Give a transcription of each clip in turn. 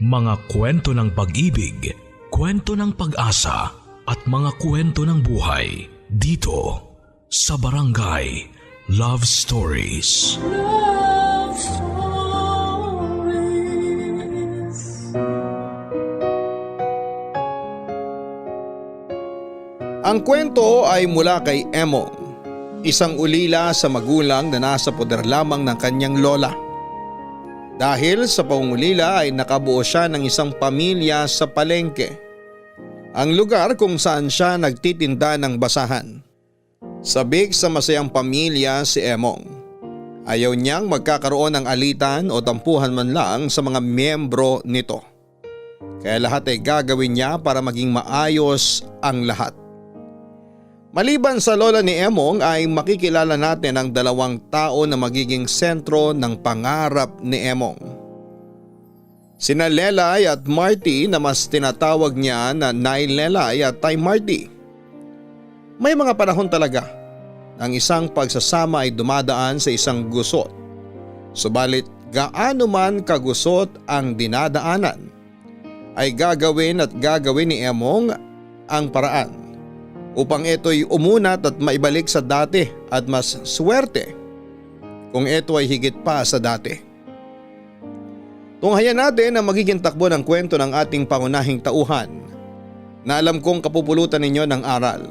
Mga kwento ng pag-ibig, kwento ng pag-asa at mga kwento ng buhay dito sa Barangay Love Stories. Love Stories. Ang kwento ay mula kay Emong, isang ulila sa magulang na nasa poder lamang ng kanyang lola. Dahil sa pangungulila ay nakabuo siya ng isang pamilya sa palengke, ang lugar kung saan siya nagtitinda ng basahan. Sabik sa masayang pamilya si Emong. Ayaw niyang magkakaroon ng alitan o tampuhan man lang sa mga miyembro nito. Kaya lahat ay gagawin niya para maging maayos ang lahat. Maliban sa lola ni Emong ay makikilala natin ang dalawang tao na magiging sentro ng pangarap ni Emong. Sina Lelay at Marty na mas tinatawag niya na Nay Lelay at Tay Marty. May mga panahon talaga ang isang pagsasama ay dumadaan sa isang gusot. Subalit gaano man kagusot ang dinadaanan ay gagawin ni Emong ang paraan upang ito'y umunat at maibalik sa dati at mas swerte kung ito ay higit pa sa dati. Tunghayan natin ang magiging takbo ng kwento ng ating pangunahing tauhan na alam kong kapupulutan ninyo ng aral.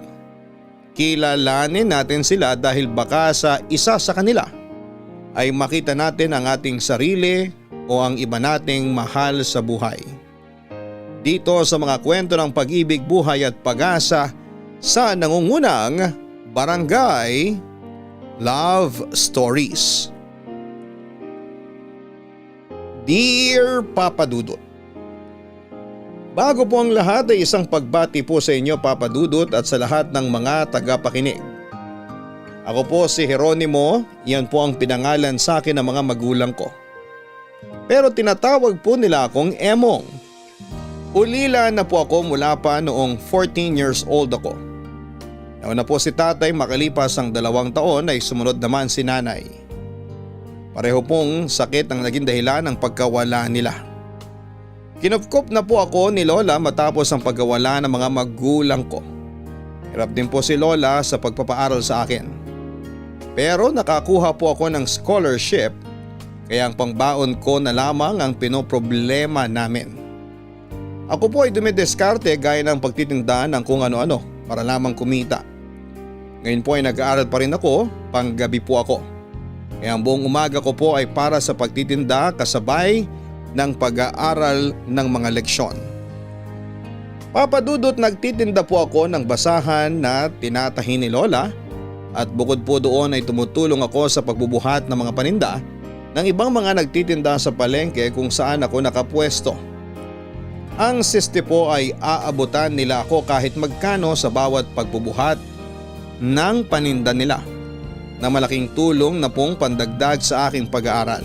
Kilalanin natin sila dahil baka sa isa sa kanila ay makita natin ang ating sarili o ang iba nating mahal sa buhay. Dito sa mga kwento ng pag-ibig, buhay at pag-asa sa nangungunang Barangay Love Stories. Dear Papa Dudut, bago po ang lahat ay isang pagbati po sa inyo Papa Dudut at sa lahat ng mga tagapakinig. Ako po si Jeronimo, iyan po ang pinangalan sa akin ng mga magulang ko. Pero tinatawag po nila akong Emong. Ulila na po ako mula pa noong 14 years old ako. Nauna po si tatay, makalipas ang 2 taon ay sumunod naman si nanay. Pareho pong sakit ang naging dahilan ng pagkawala nila. Kinupkop na po ako ni Lola matapos ang pagkawala ng mga magulang ko. Hirap din po si Lola sa pagpapaaral sa akin. Pero nakakuha po ako ng scholarship kaya ang pangbaon ko na lamang ang pinoproblema namin. Ako po ay dumidiskarte gaya ng pagtitinda ng kung ano-ano para lamang kumita. Ngayon po ay nag-aaral pa rin ako, panggabi po ako. Kaya ang buong umaga ko po ay para sa pagtitinda kasabay ng pag-aaral ng mga leksyon. Papa Dudut, nagtitinda po ako ng basahan na tinatahi ni Lola at bukod po doon ay tumutulong ako sa pagbubuhat ng mga paninda ng ibang mga nagtitinda sa palengke kung saan ako nakapwesto. Ang siste po ay aabutan nila ako kahit magkano sa bawat pagbubuhat ng paninda nila na malaking tulong na pong pandagdag sa aking pag-aaral.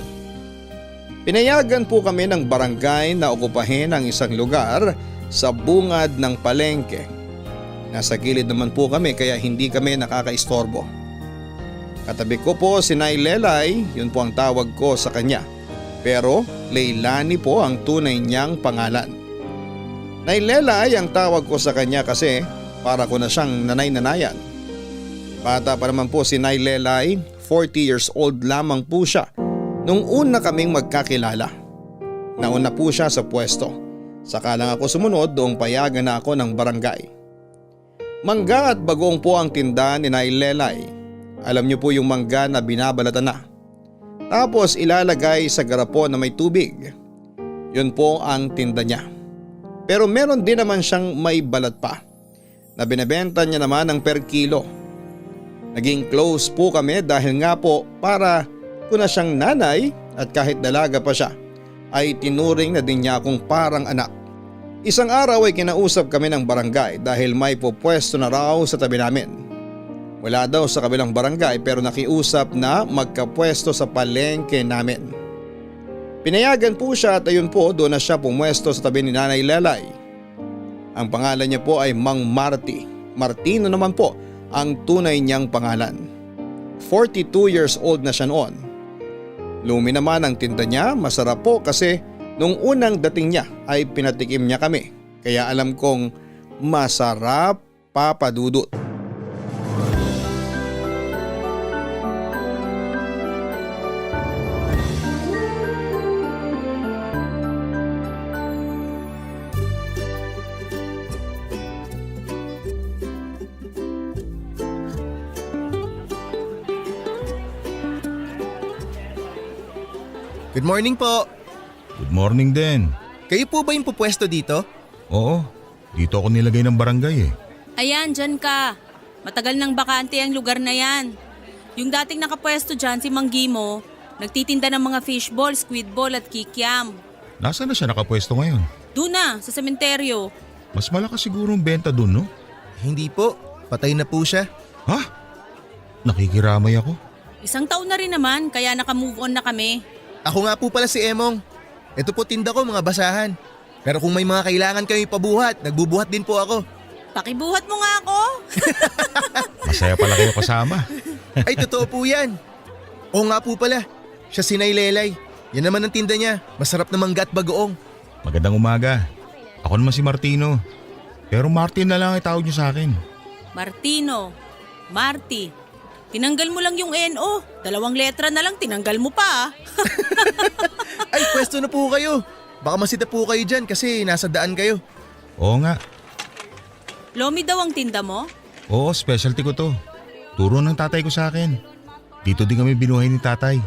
Pinayagan po kami ng barangay na okupahin ang isang lugar sa bungad ng palengke. Nasa gilid naman po kami kaya hindi kami nakakaistorbo. Katabi ko po si Nay Lelay, yun po ang tawag ko sa kanya. Pero Leilani po ang tunay niyang pangalan. Nay Lelay ang tawag ko sa kanya kasi para ko na siyang nanay-nanayan. Bata pa naman po si Nay Lelay, 40 years old lamang po siya nung una kaming magkakilala. Nauna po siya sa pwesto, saka lang ako sumunod doong payagan na ako ng barangay. Mangga at bagoong po ang tinda ni Nay Lelay. Alam niyo po yung mangga na binabalatan na. Tapos ilalagay sa garapon na may tubig. Yun po ang tinda niya. Pero meron din naman siyang may balat pa na binebenta niya naman ng per kilo. Naging close po kami dahil nga po para ko na siyang nanay at kahit dalaga pa siya ay tinuring na din niya akong parang anak. Isang araw ay kinausap kami ng barangay dahil may pupwesto na raw sa tabi namin. Wala daw sa kabilang barangay pero nakiusap na magkapwesto sa palengke namin. Pinayagan po siya at ayun po doon na siya pumwesto sa tabi ni Nanay Lelay. Ang pangalan niya po ay Mang Marty. Martino naman po ang tunay niyang pangalan. 42 years old na siya noon. Lumi naman ang tinda niya, masarap po kasi Nung unang dating niya ay pinatikim niya kami, kaya alam kong masarap, Papa Dudut. Good morning po. Good morning din. Kayo po ba yung pupwesto dito? Oo, dito ako nilagay ng barangay eh. Ayan, dyan ka. Matagal nang bakante ang lugar na yan. Yung dating nakapwesto dyan, si Mang Gimo, nagtitinda ng mga fishball, squidball at kikiam. Nasaan na siya nakapwesto ngayon? Doon na, sa sementeryo. Mas malakas siguro ang benta dun, no? Hindi po. Patay na po siya. Ha? Nakikiramay ako. Isang taon na rin naman, kaya naka-move on na kami. Ako nga po pala si Emong. Ito po tinda ko, mga basahan. Pero kung may mga kailangan kayo ipabuhat, nagbubuhat din po ako. Pakibuhat mo nga ako. Masaya pala kayo kasama. Ay, totoo po yan. Oo nga po pala. Siya si Nay Lelay. Yan naman ang tinda niya. Masarap na mangga at bagoong. Magandang umaga. Ako naman si Martino. Pero Martin na lang ay tawag niyo sa akin. Martino, Marty, tinanggal mo lang yung NO. 2 letra na lang, tinanggal mo pa. Ay, pwesto na po kayo. Baka masita po kayo dyan kasi nasa daan kayo. Oo nga. Lomi daw ang tinda mo? Oo, specialty ko to. Turo ng tatay ko sa akin. Dito din kami binuhay ni tatay.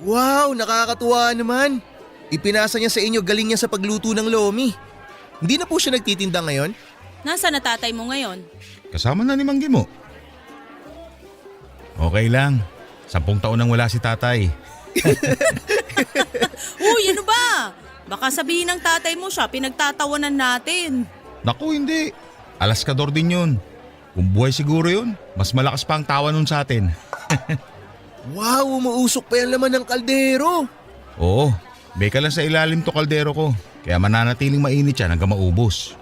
Wow, nakakatuwa naman. Ipinasa niya sa inyo galing niya sa pagluto ng lomi. Hindi na po siya nagtitinda ngayon? Nasa na tatay mo ngayon? Kasama na ni Mang Gimo. Okay lang. 10 taon nang wala si tatay. Uy, ano ba? Baka sabihin ng tatay mo siya, pinagtatawanan natin. Naku, hindi. Alaskador din yun. Kung buhay siguro yun, mas malakas pa ang tawa nun sa atin. Wow, umuusok pa yan laman ng kaldero. Oo, may ka lang sa ilalim to kaldero ko. Kaya mananatiling mainit yan hanggang maubos.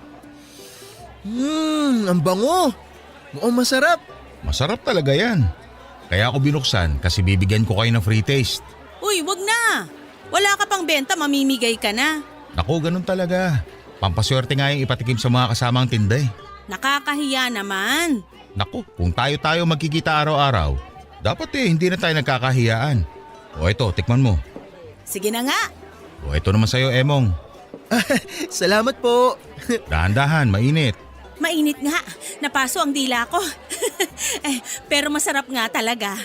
Ang bango. Mukhang masarap. Masarap talaga yan. Kaya ako binuksan kasi bibigyan ko kayo ng free taste. Uy, wag na. Wala ka pang benta, mamimigay ka na. Naku, ganun talaga. Pampaswerte nga yung ipatikim sa mga kasamang tinda eh. Nakakahiya naman. Naku, kung tayo magkikita araw-araw, dapat hindi na tayo nagkakahiyaan. O ito, tikman mo. Sige na nga. O ito naman sa'yo, Emong. Salamat po. Dahan-dahan, mainit. Mainit nga. Napaso ang dila ko. Pero masarap nga talaga.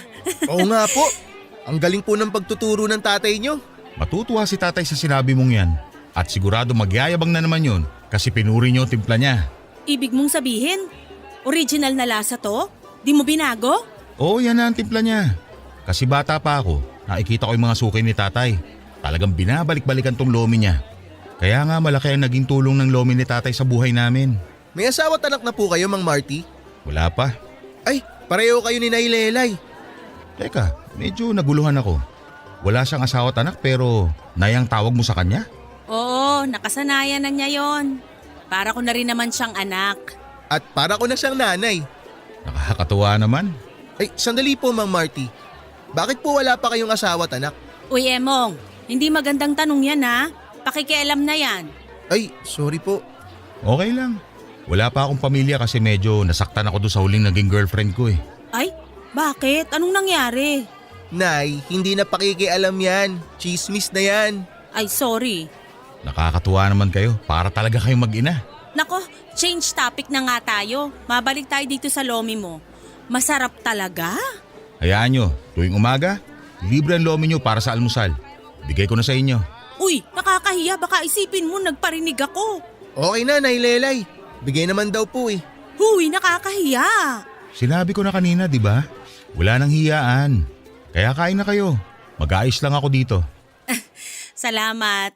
Oo nga po. Ang galing po ng pagtuturo ng tatay nyo. Matutuwa si tatay sa sinabi mong yan. At sigurado magyayabang na naman yun kasi pinuri niyo ang timpla niya. Ibig mong sabihin, original na lasa to? Di mo binago? Oo, yan na ang timpla niya. Kasi bata pa ako, nakikita ko yung mga suki ni tatay. Talagang binabalik-balikan tong lomi niya. Kaya nga malaki ang naging tulong ng lomi ni tatay sa buhay namin. May asawa at anak na po kayo, Mang Marty? Wala pa. Ay, pareho kayo ni Nay Lelay. Teka, medyo naguluhan ako. Wala siyang asawa at anak pero nayang tawag mo sa kanya? Oo, nakasanayan na niya yon. Para ko na rin naman siyang anak. At para ko na siyang nanay. Nakakatuwa naman. Ay, sandali po, Mang Marty. Bakit po wala pa kayong asawa at anak? Uy, Emong, hindi magandang tanong yan ha. Pakikialam na yan. Ay, sorry po. Okay lang. Wala pa akong pamilya kasi medyo nasaktan ako doon sa huling naging girlfriend ko eh. Ay, bakit? Anong nangyari? Nay, hindi na pakikialam yan. Chismis na yan. Ay, sorry. Nakakatuwa naman kayo. Para talaga kayong mag-ina. Nako, change topic na nga tayo. Mabalik tayo dito sa lomi mo. Masarap talaga? Hayaan nyo, tuwing umaga, libre ang lomi nyo para sa almusal. Bigay ko na sa inyo. Uy, nakakahiya. Baka isipin mo nagparinig ako. Okay na, Nay Lelay. Bigay naman daw po eh. Huy, nakakahiya. Sinabi ko na kanina, di ba? Wala nang hiyaan. Kaya kain na kayo. Mag-aayos lang ako dito. Salamat.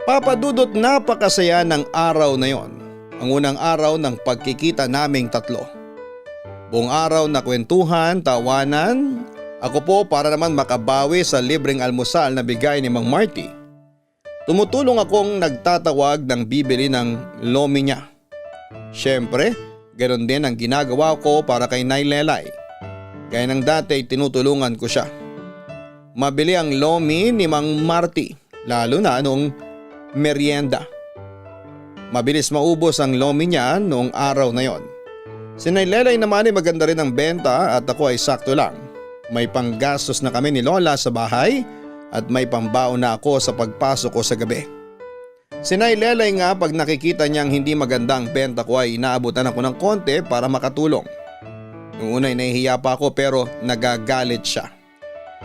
Papa Dudut, napakasaya ng araw na yon. Ang unang araw ng pagkikita naming tatlo. Buong araw na kwentuhan, tawanan. Ako po para naman makabawi sa libreng almusal na bigay ni Mang Marty. Tumutulong akong nagtatawag ng bibili ng lomi niya. Siyempre, ganoon din ang ginagawa ko para kay Nay Lelay. Gaya ng dati, tinutulungan ko siya. mabili ang lomi ni Mang Marty, lalo na noong merienda. Mabilis maubos ang lomi niya noong araw na yon. Si Nay Lelay naman ay maganda rin ang benta at ako ay sakto lang. May panggastos na kami ni Lola sa bahay at may pambaon na ako sa pagpasok ko sa gabi. Si Nay Lelay nga pag nakikita niyang hindi maganda ang benta ko ay inaabutan ako ng konti para makatulong. Noong una ay nahihiya pa ako pero nagagalit siya.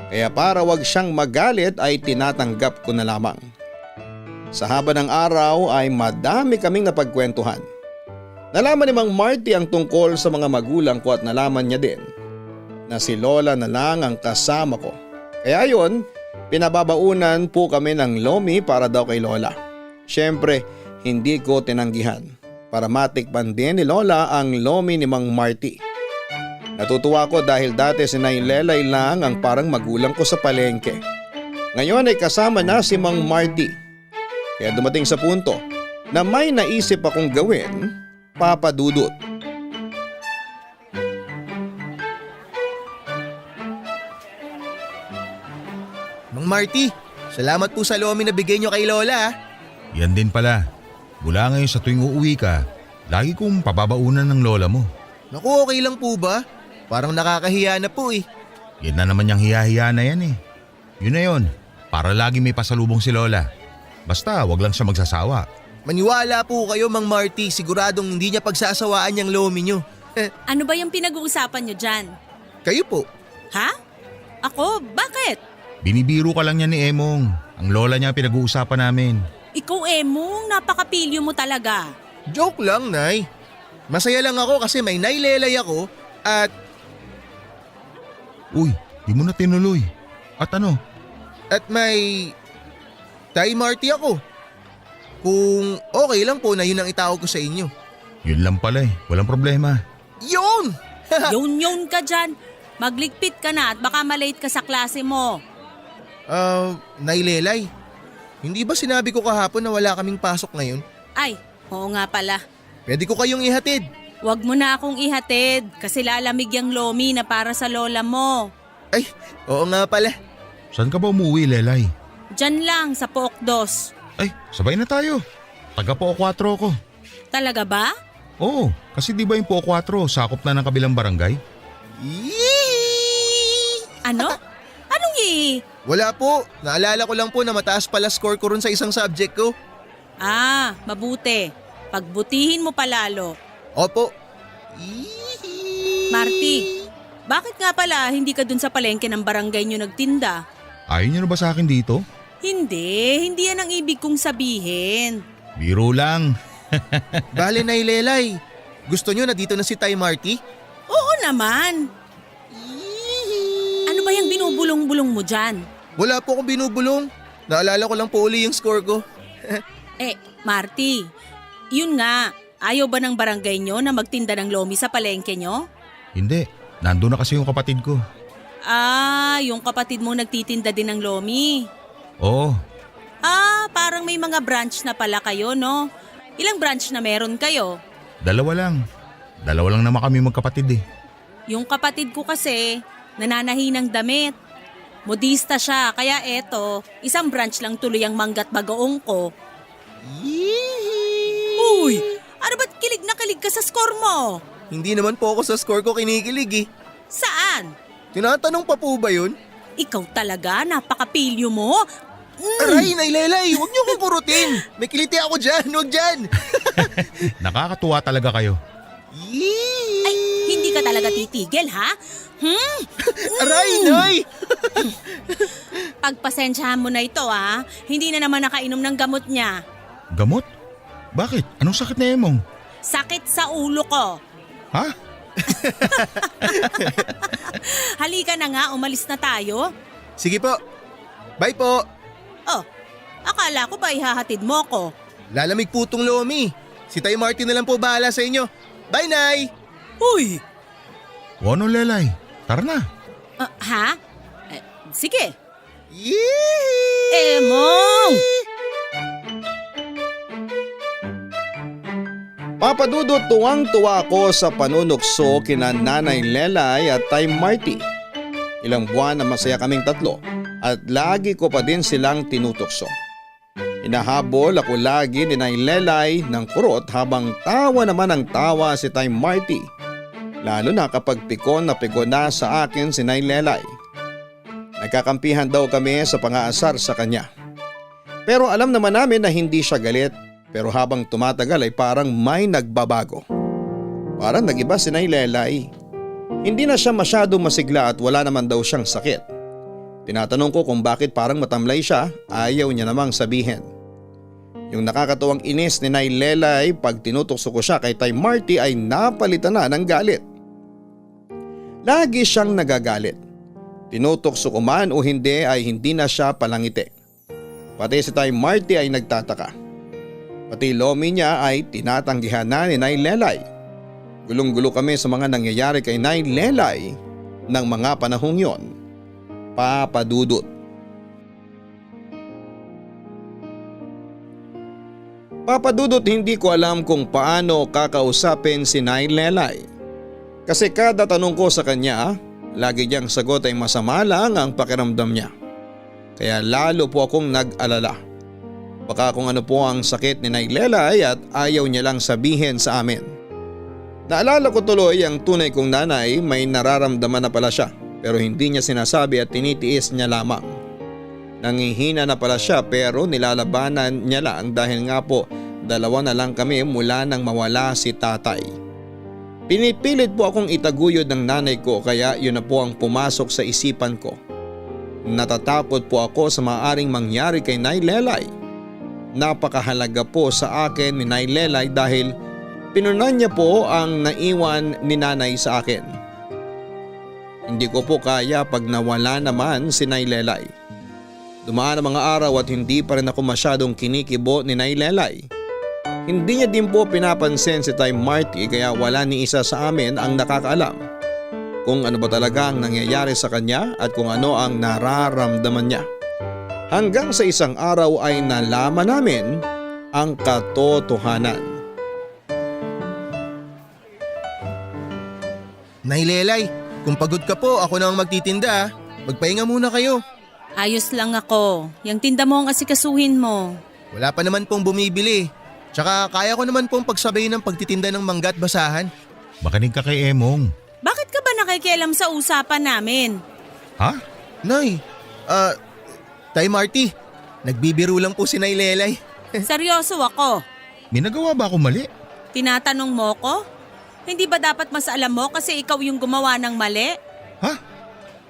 Kaya para wag siyang magalit ay tinatanggap ko na lamang. Sa haba ng araw ay madami kaming napagkwentuhan. Nalaman ni Mang Marty ang tungkol sa mga magulang ko at nalaman niya din na si Lola na lang ang kasama ko. Kaya yun, pinababaunan po kami ng lomi para daw kay Lola. Siyempre, hindi ko tinanggihan para matikpan din ni Lola ang lomi ni Mang Marty. Natutuwa ko dahil dati si Nay Lelay lang ang parang magulang ko sa palengke. Ngayon ay kasama na si Mang Marty. Kaya dumating sa punto na may naisip akong gawin, Papa Dudut. Mang Marty, salamat po sa lomi na bigay nyo kay Lola. Yan din pala. Mula ngayon sa tuwing uuwi ka, lagi kong pababaunan ng lola mo. Naku, okay lang po ba? Parang nakakahiya na po eh. Yan na naman yung hiya-hiya na yan eh. Yun na yun, para lagi may pasalubong si Lola. Basta wag lang siya magsasawa. Maniwala po kayo Mang Marty, siguradong hindi niya pagsasawaan yung lomi nyo. Ano ba yung pinag-uusapan nyo dyan? Kayo po. Ha? Ako? Bakit? Binibiro ka lang niya ni Emong. Ang lola niya pinag-uusapan namin. Ikaw, Emong, napakapilyo mo talaga. Joke lang, Nay. Masaya lang ako kasi may Nay Lelay ako at Uy, di mo na tinuloy. At ano? may Tay Marty ako. Kung okay lang po na yun ang itawag ko sa inyo. Yun lang pala eh, walang problema. Yun! Yun ka dyan. Magligpit ka na at baka malate ka sa klase mo. Nay Lelay, hindi ba sinabi ko kahapon na wala kaming pasok ngayon? Ay, oo nga pala. Pwede ko kayong ihatid. Huwag mo na akong ihatid kasi lalamig yung lomi na para sa lola mo. Ay, oo nga pala. Saan ka ba umuwi, Lelay? Diyan lang sa Pook 2. Ay, sabay na tayo. Taga po 4 ko. Talaga ba? Oo, kasi di ba yung po 4 sakop na ng kabilang barangay? Ano? Anong Wala po. Naalala ko lang po na mataas pala score ko ron sa isang subject ko. Ah, mabuti. Pagbutihin mo palalo. Opo. Marty, bakit nga pala hindi ka dun sa palengke ng barangay nyo nagtinda? Ayaw niyo na ba sa akin dito? Hindi yan ang ibig kong sabihin. Biro lang. Bale, Nay Lelay. Gusto nyo na dito na si Tay Marty? Oo naman. Ano ba yung binubulong-bulong mo dyan? Wala po akong binubulong. Naalala ko lang po uli yung score ko. Marty, yun nga, ayaw ba ng barangay nyo na magtinda ng lomi sa palengke nyo? Hindi, nandun na kasi yung kapatid ko. Ah, yung kapatid mo nagtitinda din ng lomi. Oo, Ah, parang may mga branch na pala kayo, no? Ilang branch na meron kayo? 2 lang. 2 lang naman kami magkapatid eh. Yung kapatid ko kasi, nananahi ng damit. Modista siya, kaya eto, isang branch lang tuloy ang manggat bagoong ko. Uy, ano ba't kilig na kilig ka sa score mo? Hindi naman po ako sa score ko kinikilig eh. Saan? Tinatanong pa po ba yun? Ikaw talaga, napakapilyo mo. Aray, Nay Lelay, huwag niyo kong kurutin. May kiliti ako dyan, huwag dyan. Nakakatuwa talaga kayo. Ay, hindi ka talaga titigil, ha? Aray, Nay! Pagpasensyahan mo na ito, ha? Hindi na naman nakainom ng gamot niya. Gamot? Bakit? Anong sakit na Emong? Sakit sa ulo ko. Ha? Halika na nga, umalis na tayo. Sige po. Bye po. Oh, akala ko ba ihahatid mo ko? Lalamig po tong lomi. Si Tay Marty na lang po bahala sa inyo. Bye, Nay! Uy! O ano, Lelay? Tara na. Ha? Sige. Yee! Emong! Papa Dudut, tuwang-tuwa ako sa panunukso kina Nanay Lelay at Tay Marty. Ilang buwan na masaya kaming tatlo at lagi ko pa din silang tinutokso. Hinahabol ako lagi ni Nay Lelay ng kurot habang tawa naman ang tawa si Tay Marty. Lalo na kapag pikon na sa akin si Nay Lelay. Nagkakampihan daw kami sa pangaasar sa kanya. Pero alam naman namin na hindi siya galit, pero habang tumatagal ay parang may nagbabago. Parang nagiba si Nay Lelay. Hindi na siya masyadong masigla at wala naman daw siyang sakit. Tinatanong ko kung bakit parang matamlay siya, ayaw niya namang sabihin. Yung nakakatuwang inis ni Nay Lelay pag tinutokso ko siya kay Tay Marty ay napalitan na ng galit. Lagi siyang nagagalit. Tinutokso ko man o hindi ay hindi na siya palangiti. Pati si Tay Marty ay nagtataka. Pati lomi niya ay tinatanggihan na ni Nay Lelay. Gulong-gulo kami sa mga nangyayari kay Nay Lelay ng mga panahong yon. Papa Dudut. Papa Dudut, hindi ko alam kung paano kakausapin si Nay Lelay. Kasi kada tanong ko sa kanya, lagi niyang sagot ay masama lang ang pakiramdam niya. Kaya lalo po akong nag-alala. Baka kung ano po ang sakit ni Nay Lelay at ayaw niya lang sabihin sa amin. Naalala ko tuloy ang tunay kong nanay, may nararamdaman na pala siya pero hindi niya sinasabi at tinitiis niya lamang. Nangihina na pala siya pero nilalabanan niya lang dahil nga po dalawa na lang kami mula nang mawala si tatay. Pinipilit po akong itaguyod ng nanay ko kaya yun na po ang pumasok sa isipan ko. Natatakot po ako sa maaaring mangyari kay Nay Lelay. Napakahalaga po sa akin ni Nay Lelay dahil pinunan niya po ang naiwan ni nanay sa akin. Hindi ko po kaya pag nawala naman si Nay Lelay. Dumaan ang mga araw at hindi pa rin ako masyadong kinikibo ni Nay Lelay. Hindi niya din po pinapansin si Tay Marty kaya wala ni isa sa amin ang nakakaalam kung ano ba talaga ang nangyayari sa kanya at kung ano ang nararamdaman niya. Hanggang sa isang araw ay nalaman namin ang katotohanan. Nay Lelay, kung pagod ka po ako na ang magtitinda. Magpahinga muna kayo. Ayos lang ako. Yang tinda mo ang asikasuhin mo. Wala pa naman pong bumibili. Tsaka kaya ko naman pong pagsabayin ng pagtitinda ng mangga at basahan. Makinig ka kay Emong. Bakit ka ba nakikialam sa usapan namin? Ha? Nay, Tay Marty, nagbibiro lang po si Nay Lelay. Seryoso ako. May nagawa ba ako mali? Tinatanong mo ko? Hindi ba dapat mas alam mo kasi ikaw yung gumawa ng mali? Ha?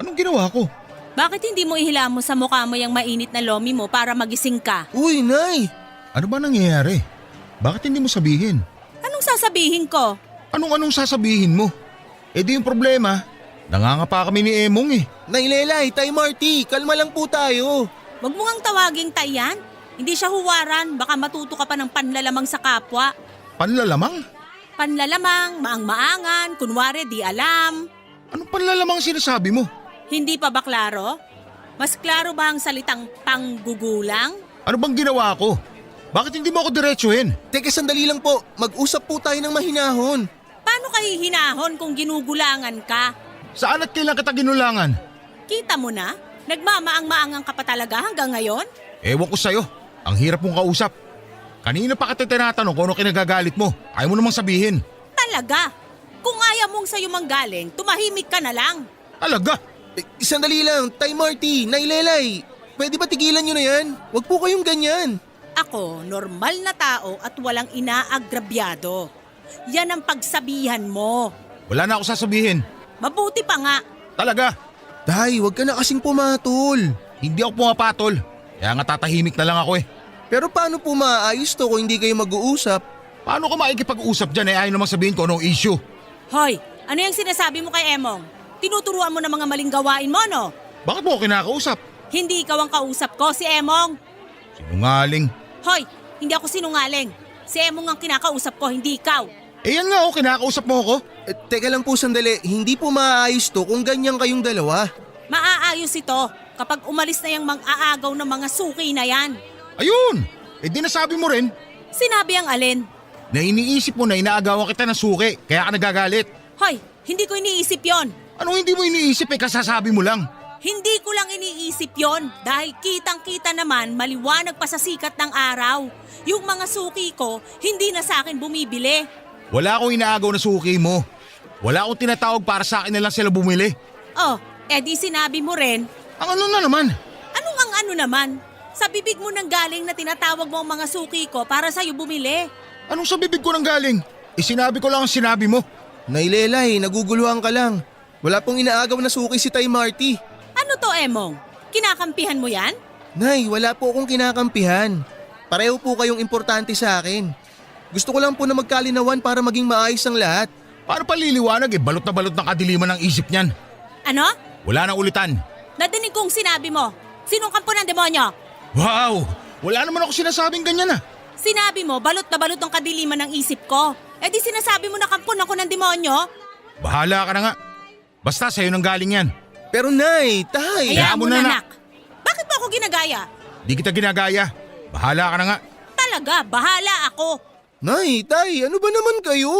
Anong ginawa ko? Bakit hindi mo ihilamos sa mukha mo yung mainit na lomi mo para magising ka? Uy, Nay! Ano ba nangyayari? Bakit hindi mo sabihin? Anong sasabihin ko? Anong sasabihin mo? Eh di yung problema, nangangapa kami ni Emong eh. Nay Lelay, Tay Marty, kalma lang po tayo. Wag mo ngang tawaging tayan. Hindi siya huwaran, baka matuto ka pa ng panlalamang sa kapwa. Panlalamang? Panlalamang, maang-maangan, kunwari di alam. Anong panlalamang sinasabi mo? Hindi pa ba klaro? Mas klaro ba ang salitang panggugulang? Ano bang ginawa ko? Bakit hindi mo ako diretsuhin? Teka, sandali lang po. Mag-usap po tayo ng mahinahon. Paano ka hihinahon kung ginugulangan ka? Saan at kailan kita ginulangan? Kita mo na? Nagmamaang-maangang ka pa talaga hanggang ngayon? Ewan ko sa'yo. Ang hirap mong kausap. Kanina pa kita tinatanong kung ano kinagagalit mo. Ayaw mo namang sabihin. Talaga? Kung ayaw mong sa'yo manggaling, tumahimik ka na lang. Talaga? Sandali lang, Tay Marty, Nay Lelay. Pwede ba tigilan nyo na yan? Huwag po kayong ganyan. Ako, normal na tao at walang inaagrabyado. Yan ang pagsabihan mo. Wala na ako sasabihin. Mabuti pa nga. Talaga? Tay, huwag ka na kasing pumatol. Hindi ako pumapatol. Kaya nga tatahimik na lang ako eh. Pero paano po maayos to kung hindi kayo mag-uusap? Paano ka makikipag-usap dyan eh ayaw namang sabihin ko anong issue? Hoy, ano yung sinasabi mo kay Emong? Tinuturuan mo ng mga maling gawain mo, no? Bakit mo ako kinakausap? Hindi ikaw ang kausap ko, si Emong. Sinungaling. Hoy, hindi ako sinungaling. Si Emong ang kinakausap ko, hindi ikaw. Eh yan nga kinakausap mo ako. Teka lang po sandali, hindi po maayos to kung ganyan kayong dalawa. Maaayos ito kapag umalis na yung mang-aagaw ng mga suki na yan. Ayun! Eh di nasabi mo rin. Sinabi ang alin? Na iniisip mo na inaagawan kita ng suki, kaya ka nagagalit. Hoy, hindi ko iniisip yon. Anong hindi mo iniisip eh kasasabi mo lang? Hindi ko lang iniisip yon dahil kitang-kita naman maliwanag pa sa sikat ng araw. Yung mga suki ko, hindi na sa akin bumibili. Wala akong inaagaw na suki mo. Wala akong tinatawag para sa akin na lang sila bumili. Oh, edi sinabi mo rin. Ang ano na naman? Anong ang ano naman? Sa bibig mo nang galing na tinatawag mo ang mga suki ko para sa'yo bumili. Anong sa bibig ko nang galing? Sinabi ko lang ang sinabi mo. Nay Lelay, naguguluhan ka lang. Wala pong inaagaw na suki si Tay Marty. Ano to, Emong? Kinakampihan mo yan? Nay, wala po akong kinakampihan. Pareho po kayong importante sa akin. Gusto ko lang po na magkalinawan para maging maayos ang lahat. Para paliliwanag balot na balot ng kadiliman ng isip niyan. Ano? Wala nang ulitan. Nadinig kong sinabi mo. Sinong kampo ng demonyo? Wow! Wala naman ako sinasabing ganyan ah. Sinabi mo, balot na balot ang kadiliman ng isip ko. Eh di sinasabi mo na kampon ako ng demonyo? Bahala ka na nga. Basta sa'yo nang galing yan. Pero Nay, Tay. Hayaan mo mo na, na, nak. Bakit mo ako ginagaya? Di kita ginagaya. Bahala ka na nga. Talaga, bahala ako. Nay, Tay, ano ba naman kayo?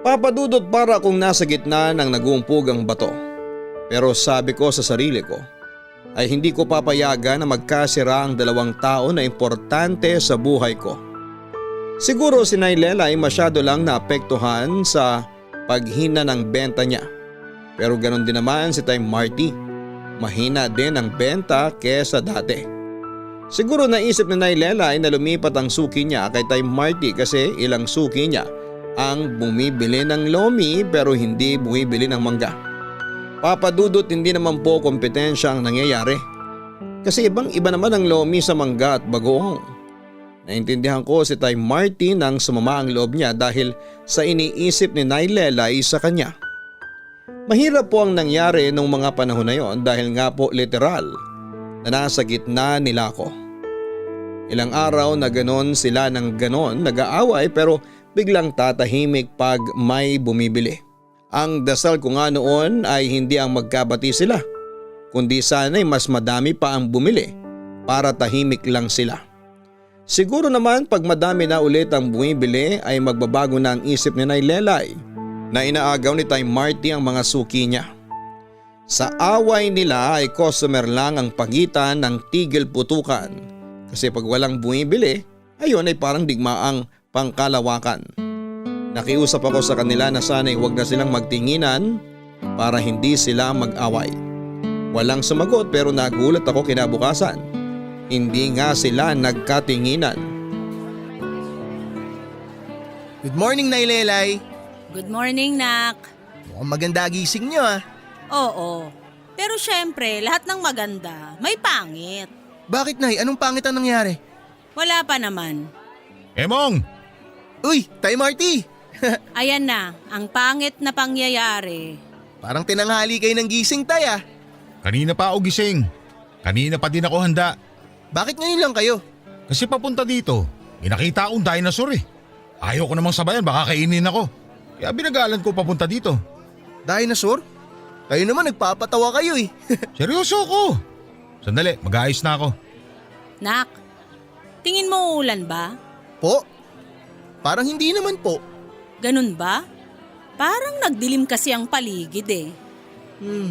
Papadudot para akong nasa gitna ng nagumpugang bato. Pero sabi ko sa sarili ko ay hindi ko papayagan na magkasira ang dalawang tao na importante sa buhay ko. Siguro si Nailela ay masyado lang naapektuhan sa paghina ng benta niya. Pero ganon din naman si Tay Marty. Mahina din ang benta kesa dati. Siguro naisip ni Nailela ay na lumipat ang suki niya kay Tay Marty kasi ilang suki niya ang bumibili ng lomi pero hindi bumibili ng mangga. Papadudot hindi naman po kompetensya ang nangyayari. Kasi ibang iba naman ang lomi sa mangga at bagoong. Naintindihan ko si Tay Marty nang sumama ang loob niya dahil sa iniisip ni Nailela ay sa kanya. Mahirap po ang nangyari nung mga panahon na yon dahil nga po literal na nasa gitna nila ako. Ilang araw na ganon sila ng ganon nag-aaway pero biglang tatahimik pag may bumibili. Ang dasal ko nga noon ay hindi ang magkabati sila, kundi sana'y mas madami pa ang bumili para tahimik lang sila. Siguro naman pag madami na ulit ang bumibili ay magbabago na ang isip ni Nailelay na inaagaw ni Tay Marty ang mga suki niya. Sa away nila ay customer lang ang pagitan ng tigil putukan kasi pag walang bumibili ayon ay parang digmaang pangkalawakan. Nakiusap ako sa kanila na sana'y huwag na silang magtinginan para hindi sila mag-away. Walang sumagot pero nagulat ako kinabukasan. Hindi nga sila nagkatinginan. Good morning, Nay Lelay. Good morning, nak. Mukhang maganda gising niyo ah. Oo. Pero syempre, lahat ng maganda, may pangit. Bakit, Nay? Anong pangit ang nangyari? Wala pa naman. Emong! Uy, Tay Marty! Ayan na, ang pangit na pangyayari. Parang tinanghali kayo ng gising, Tay ah. Kanina pa ako gising. Kanina pa din ako handa. Bakit ngayon lang kayo? Kasi papunta dito, may nakita akong dinosaur eh. Ayaw ko namang sabayan, baka kainin ako. Kaya binagalan ko papunta dito. Dinosaur? Kayo naman nagpapatawa kayo eh. Seryoso ako. Sandali, mag-aayos na ako. Nak, tingin mo uulan ba? Po? Parang hindi naman po. Ganun ba? Parang nagdilim kasi ang paligid eh.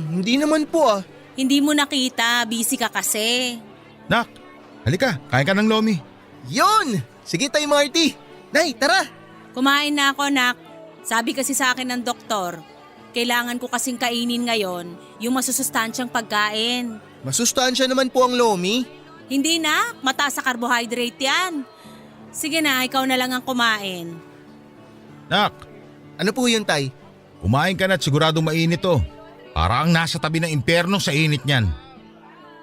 Hindi naman po ah. Hindi mo nakita, busy ka kasi. Nak, halika, kain ka ng lomi. Yon! Sige, Tay Marty. Nay, tara! Kumain na ako, nak. Sabi kasi sa akin ng doktor, kailangan ko kasing kainin ngayon yung masusustansyang pagkain. Masustansya naman po ang lomi. Hindi na, mataas sa carbohydrate yan. Sige na, ikaw na lang ang kumain. Nak, Ano po yun, Tay? kumain ka na at siguradong mainit to. Para ang nasa tabi ng impyerno sa init niyan.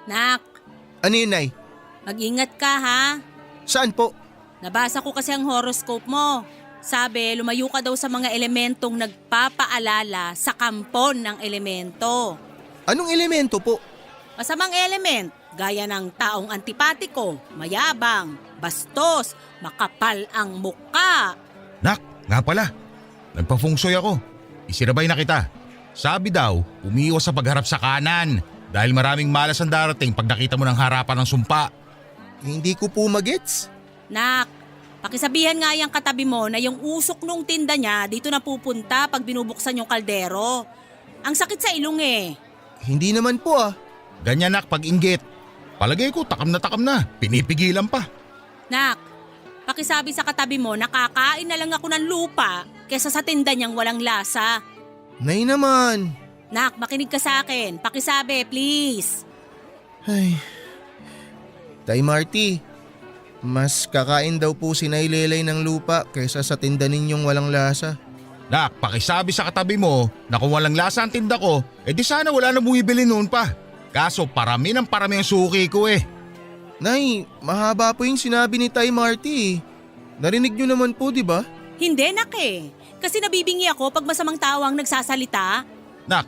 Nak, Ano yun, Nay? mag-ingat ka ha. Saan po? Nabasa ko kasi ang horoscope mo. Sabi, lumayo ka daw sa mga elementong nagpapaalala sa kampon ng elemento. Anong elemento po? Masamang element, gaya ng taong antipatiko, mayabang, bastos, makapal ang muka. Nak, nga pala. Nagpa-fungsoy ako. Isinabay na kita. Sabi daw, umiiwas sa pagharap sa kanan dahil maraming malas ang darating pag nakita mo ng harapan ng sumpa. Hindi ko po magets. Nak, Pakisabihan nga yung katabi mo na yung usok nung tinda niya dito na pupunta pag binubuksan yung kaldero. Ang sakit sa ilong eh. Hindi naman po ah. Ganyan nak pag inggit. Palagay ko takam na, pinipigilan pa. Nak, pakisabi sa katabi mo na kakain na lang ako ng lupa kesa sa tinda niyang walang lasa. Nay naman. Nak, makinig ka sa akin. Pakisabi, please. Ay. Tay Marty, mas kakain daw po si Nay Lelay ng lupa kaysa sa tinda ninyong walang lasa. Nak, pakisabi sa katabi mo na kung walang lasa ang tinda ko, di sana wala na bumibili noon pa. Kaso parami ang suki ko eh. Nay, mahaba po yung sinabi ni Tay Marty. Narinig nyo naman po, di ba? Hindi, nak eh. Kasi nabibingi ako pag masamang tao ang nagsasalita. Nak,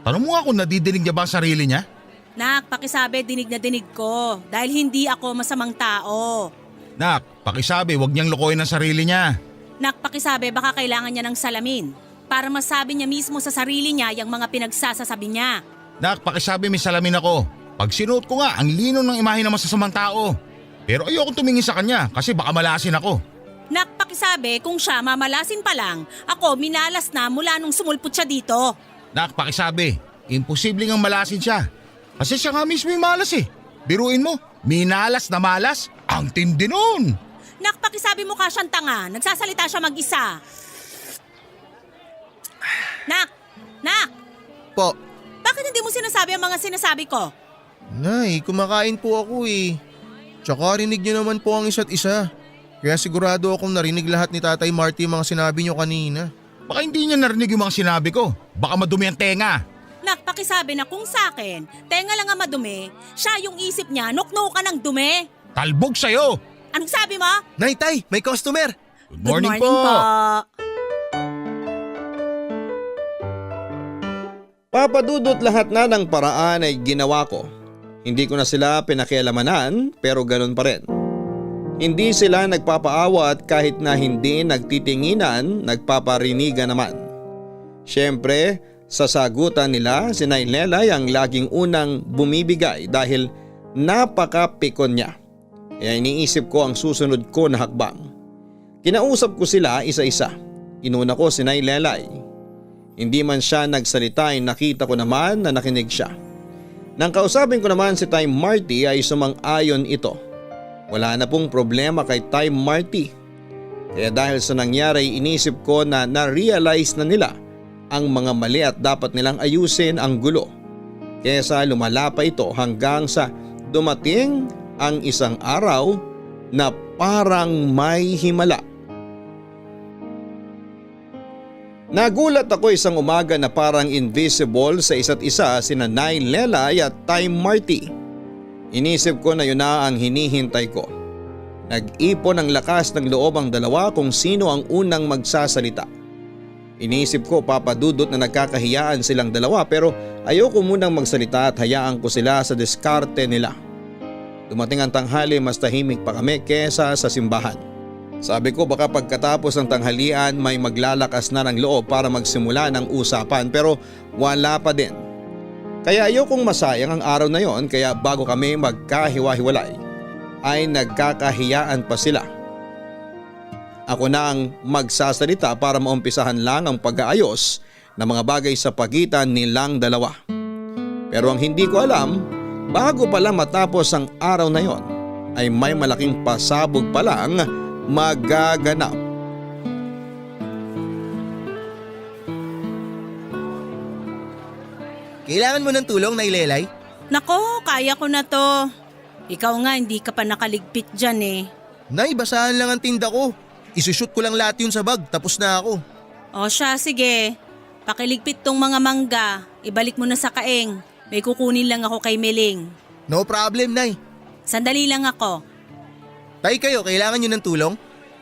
tanong mo nga kung nadidinig niya ba ang sarili niya? Nak, pakisabi dinig na dinig ko dahil hindi ako masamang tao. Nak, pakisabi wag niyang lokohin ang sarili niya. Nak, pakisabi baka kailangan niya ng salamin para masabi niya mismo sa sarili niya yung mga pinagsasasabi niya. Nak, pakisabi may salamin ako. Pag sinuot ko nga, ang lino ng imahe ng masasamang tao. Pero ayokong tumingin sa kanya kasi baka malasin ako. Nak, pakisabi kung siya mamalasin pa lang, ako minalas na mula nung sumulpot siya dito. Nak, pakisabi, imposible ngang malasin siya. Kasi siya nga mismo yung malas eh. Biruin mo, minalas na malas, ang tindi nun. Nak, pakisabi mo ka siyang tanga, nagsasalita siya mag-isa. Nak! Nak! Po. Bakit hindi mo sinasabi ang mga sinasabi ko? Nay, kumakain po ako eh. Tsaka rinig nyo naman po ang isa't isa. Kaya sigurado akong narinig lahat ni Tatay Marty yung mga sinabi nyo kanina. Baka hindi niya narinig yung mga sinabi ko. Baka madumi ang tenga. Nak, pakisabi na kung sa akin, tenga lang ang madumi, siya yung isip niya, nuknukan ng dumi. Talbog sa'yo. Anong sabi mo? Nay, Tay, may customer! Good morning, po. Papadudot lahat na ng paraan ay ginawa ko. Hindi ko na sila pinakialamanan pero ganun pa rin. Hindi sila nagpapaawat kahit na hindi nagtitinginan, nagpaparinigan naman. Siyempre, sa sagutan nila si Nay Lelay ang laging unang bumibigay dahil napaka-pikon niya. Kaya iniisip ko ang susunod ko na hakbang. Kinausap ko sila isa-isa. Inuna ko si Nay Lelay. Hindi man siya nagsalita ay nakita ko naman na nakinig siya. Nang kausapin ko naman si Tay Marty ay sumang-ayon ito. Wala na pong problema kay Tay Marty. Kaya dahil sa nangyari inisip ko na na-realize na nila ang mga mali at dapat nilang ayusin ang gulo. Kesa lumala pa ito hanggang sa dumating ang isang araw na parang may himala. Nagulat ako isang umaga na parang invisible sa isa't isa sina Nay Lelay at Tay Marty. Inisip ko na yun na ang hinihintay ko. Nag-ipon ng lakas ng loob ang dalawa kung sino ang unang magsasalita. Inisip ko papadudot na nagkakahiyaan silang dalawa pero ayoko munang magsalita at hayaan ko sila sa diskarte nila. Dumating ang tanghali mas tahimik pa kami kesa sa simbahan. Sabi ko baka pagkatapos ng tanghalian may maglalakas na ng loob para magsimula ng usapan pero wala pa din. Kaya ayokong masayang ang araw na yon kaya bago kami magkahiwa-hiwalay ay nagkakahiyaan pa sila. Ako na ang magsasalita para maumpisahan lang ang pag-aayos ng mga bagay sa pagitan nilang dalawa. Pero ang hindi ko alam, bago pala matapos ang araw na yon ay may malaking pasabog pa lang magaganap. Kailangan mo ng tulong, Nay Lelay? Nako, kaya ko na to. Ikaw nga hindi ka pa nakaligpit dyan eh. Nay, basahan lang ang tinda ko. Isushoot ko lang lahat yun sa bag, tapos na ako. O siya, sige. Pakiligpit tong mga mangga. Ibalik mo na sa kaeng. May kukunin lang ako kay Meling. No problem, Nay. Sandali lang ako. Tay, kayo, kailangan nyo ng tulong?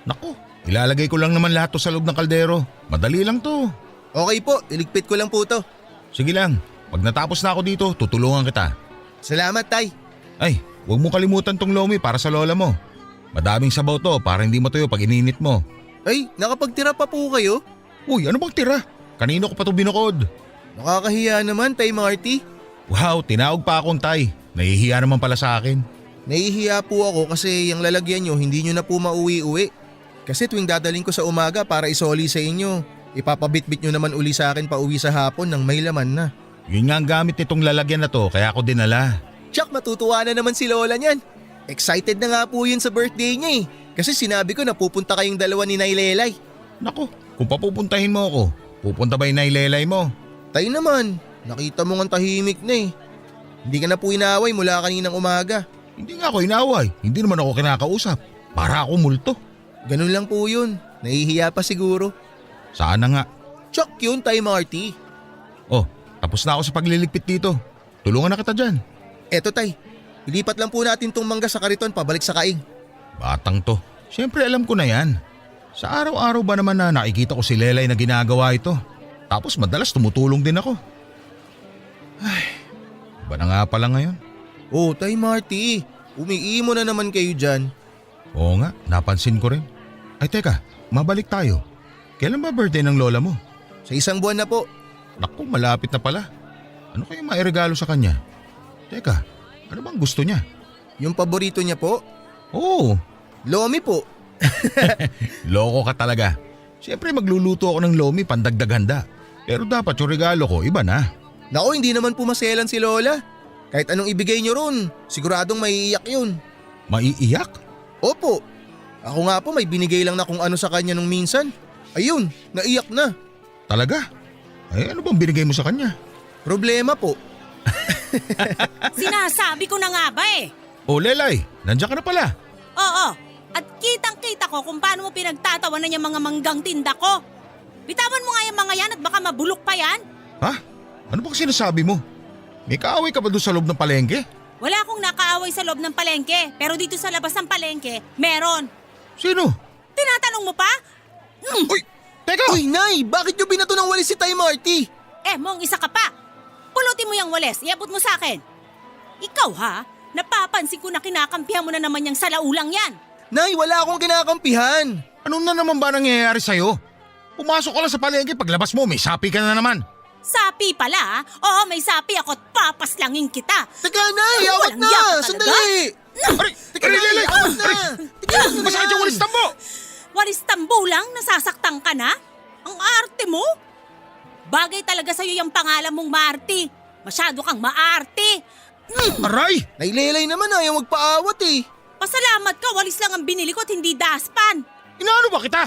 Naku, ilalagay ko lang naman lahat to sa loob ng kaldero. Madali lang to. Okay po, iligpit ko lang po to. Sige lang, pag natapos na ako dito, tutulungan kita. Salamat, Tay. Ay, huwag mo kalimutan tong lomi para sa lola mo. Madaming sabaw to para hindi matuyo pag ininit mo. Ay, nakapagtira pa po kayo? Uy, ano bang tira? Kanino ko pa to binukod? Nakakahiya naman, Tay Marty. Wow, tinawag pa akong Tay. Nahihiya naman pala sa akin. Nahihiya po ako kasi yung lalagyan nyo hindi nyo na po mauwi-uwi. Kasi tuwing dadaling ko sa umaga para isoli sa inyo, ipapabitbit nyo naman uli sa akin pa uwi sa hapon nang may laman na. Yun nga ang gamit nitong lalagyan na to kaya ako dinala. Tsak, matutuwa na naman si Lola niyan. Excited na nga po yun sa birthday niya eh. Kasi sinabi ko na pupunta kayong dalawa ni Nay Lelay. Nako, kung papupuntahin mo ako, pupunta ba yung nailelay mo? Tayo naman, nakita mo nga tahimik na eh. Hindi ka na po inaway mula kaninang umaga. Hindi nga ako inaway, hindi naman ako kinakausap. Para ako multo. Ganun lang po yun, nahihiya pa siguro. Sana nga. Tsak yun, Tay Marty. Oh, tapos na ako sa pagliligpit dito. Tulungan na kita dyan. Eto Tay, ilipat lang po natin tong mangga sa kariton pabalik sa kaing. Batang to. Siyempre alam ko na yan. Sa araw-araw ba naman na nakikita ko si Lelay na ginagawa ito? Tapos madalas tumutulong din ako. Ay, iba na nga pala ngayon. Oh, Tay Marty, umiimo na naman kayo dyan. Oo nga, napansin ko rin. Ay teka, mabalik tayo. Kailan ba birthday ng lola mo? Sa 1 buwan na po. Naku, malapit na pala. Ano kaya mairegalo sa kanya? Teka, ano bang gusto niya? Yung paborito niya po? Oo, Lomi po. loko ka talaga. Siyempre magluluto ako ng lomi pandagdag handa. Pero dapat yung regalo ko iba na. Nako, hindi naman po maselan si Lola. Kahit anong ibigay niyo ron, siguradong maiiyak yun. Maiiyak? Opo. Ako nga po may binigay lang na kung ano sa kanya nung minsan. Ayun, naiyak na. Talaga? Ay ano bang binigay mo sa kanya? Problema po. Sinasabi ko na nga ba eh. Oh Lelay, nandiyan ka na pala. Oo, at kitang-kita ko kung paano mo pinagtatawanan yung mga manggang tinda ko. Bitawan mo nga yung mga yan at baka mabulok pa yan. Ha? Ano bang sinasabi mo? May kaaway ka ba doon sa loob ng palengke? Wala akong nakaaway sa loob ng palengke, pero dito sa labas ng palengke, meron. Sino? Tinatanong mo pa? Uy, teka! Uy, Nay! Bakit niyo binato ng walis si Tay Marty? Mong isa ka pa. Pulutin mo yung wales, iabot mo sa akin. Ikaw ha? Napapansin ko na kinakampihan mo na naman yung salaulang yan. Nay, wala akong kinakampihan. Ano na naman ba nangyayari sa'yo? Pumasok ka lang sa palengke, paglabas mo may sapi ka na naman. Sapi pala ha? Oo, may sapi ako at papaslangin kita. Teka, Nay! Awat Walang yaka na! talaga? Sandali! Aray! Teka, Nay! Awat na! Masakit yung walis mo! Walis tambo lang, nasasaktan ka na? Ang arte mo? Bagay talaga sa'yo yung pangalan mong Marty. Masyado kang maarte. Aray! Nailelay naman ayaw magpaawat eh. Pasalamat ka, walis lang ang binili ko at hindi daspan. Inaano ba kita?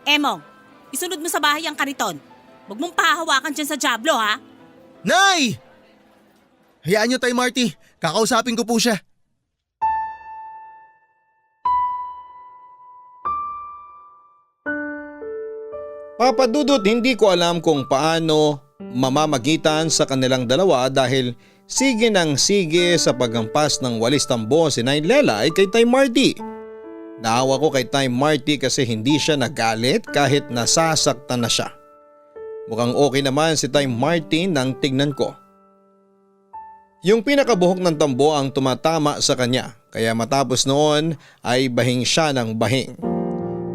Emong, isunod mo sa bahay ang kariton. Huwag mong pahawakan dyan sa Diablo ha. Nay! Hayaan niyo, Tay Marty. Kakausapin ko po siya. Papa Dudut, hindi ko alam kung paano mamamagitan sa kanilang dalawa dahil sige ng sige sa paghampas ng walis tambo si Nay Lelay kay Tay Marty. Naawa ko kay Tay Marty kasi hindi siya nagalit kahit nasasaktan na siya. Mukhang okay naman si Tay Marty nang tignan ko. Yung pinakabuhok ng tambo ang tumatama sa kanya kaya matapos noon ay bahing siya ng bahing.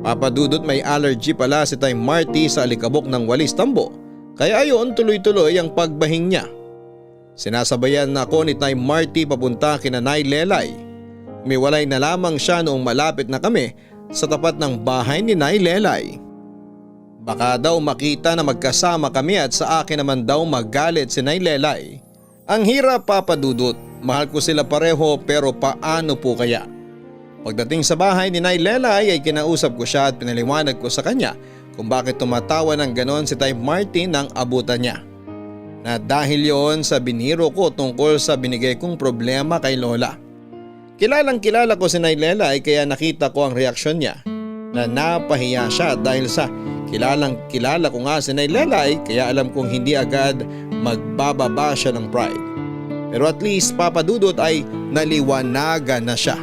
Papa Dudut, may allergy pala si Tay Marty sa alikabok ng walis tambo kaya ayon tuloy-tuloy ang pagbahing niya. Sinasabayan ako ni Tay Marty papunta kina Nay Lelay. Umiwalay na lamang siya noong malapit na kami sa tapat ng bahay ni Nay Lelay. Baka daw makita na magkasama kami at sa akin naman daw magalit si Nay Lelay. Ang hirap, Papa Dudut, mahal ko sila pareho pero paano po kaya? Pagdating sa bahay ni Nay Lelay ay kinausap ko siya at pinaliwanag ko sa kanya kung bakit tumatawa ng ganon si Tay Marty nang abutan niya. Na dahil yon sa biniro ko tungkol sa binigay kong problema kay Lola. Kilalang kilala ko si Nay Lelay kaya nakita ko ang reaksyon niya na napahiya siya dahil sa kilalang kilala ko nga si Nay Lelay kaya alam kong hindi agad magbababa siya ng pride. Pero at least, Papa Dudut, ay naliwanagan na siya.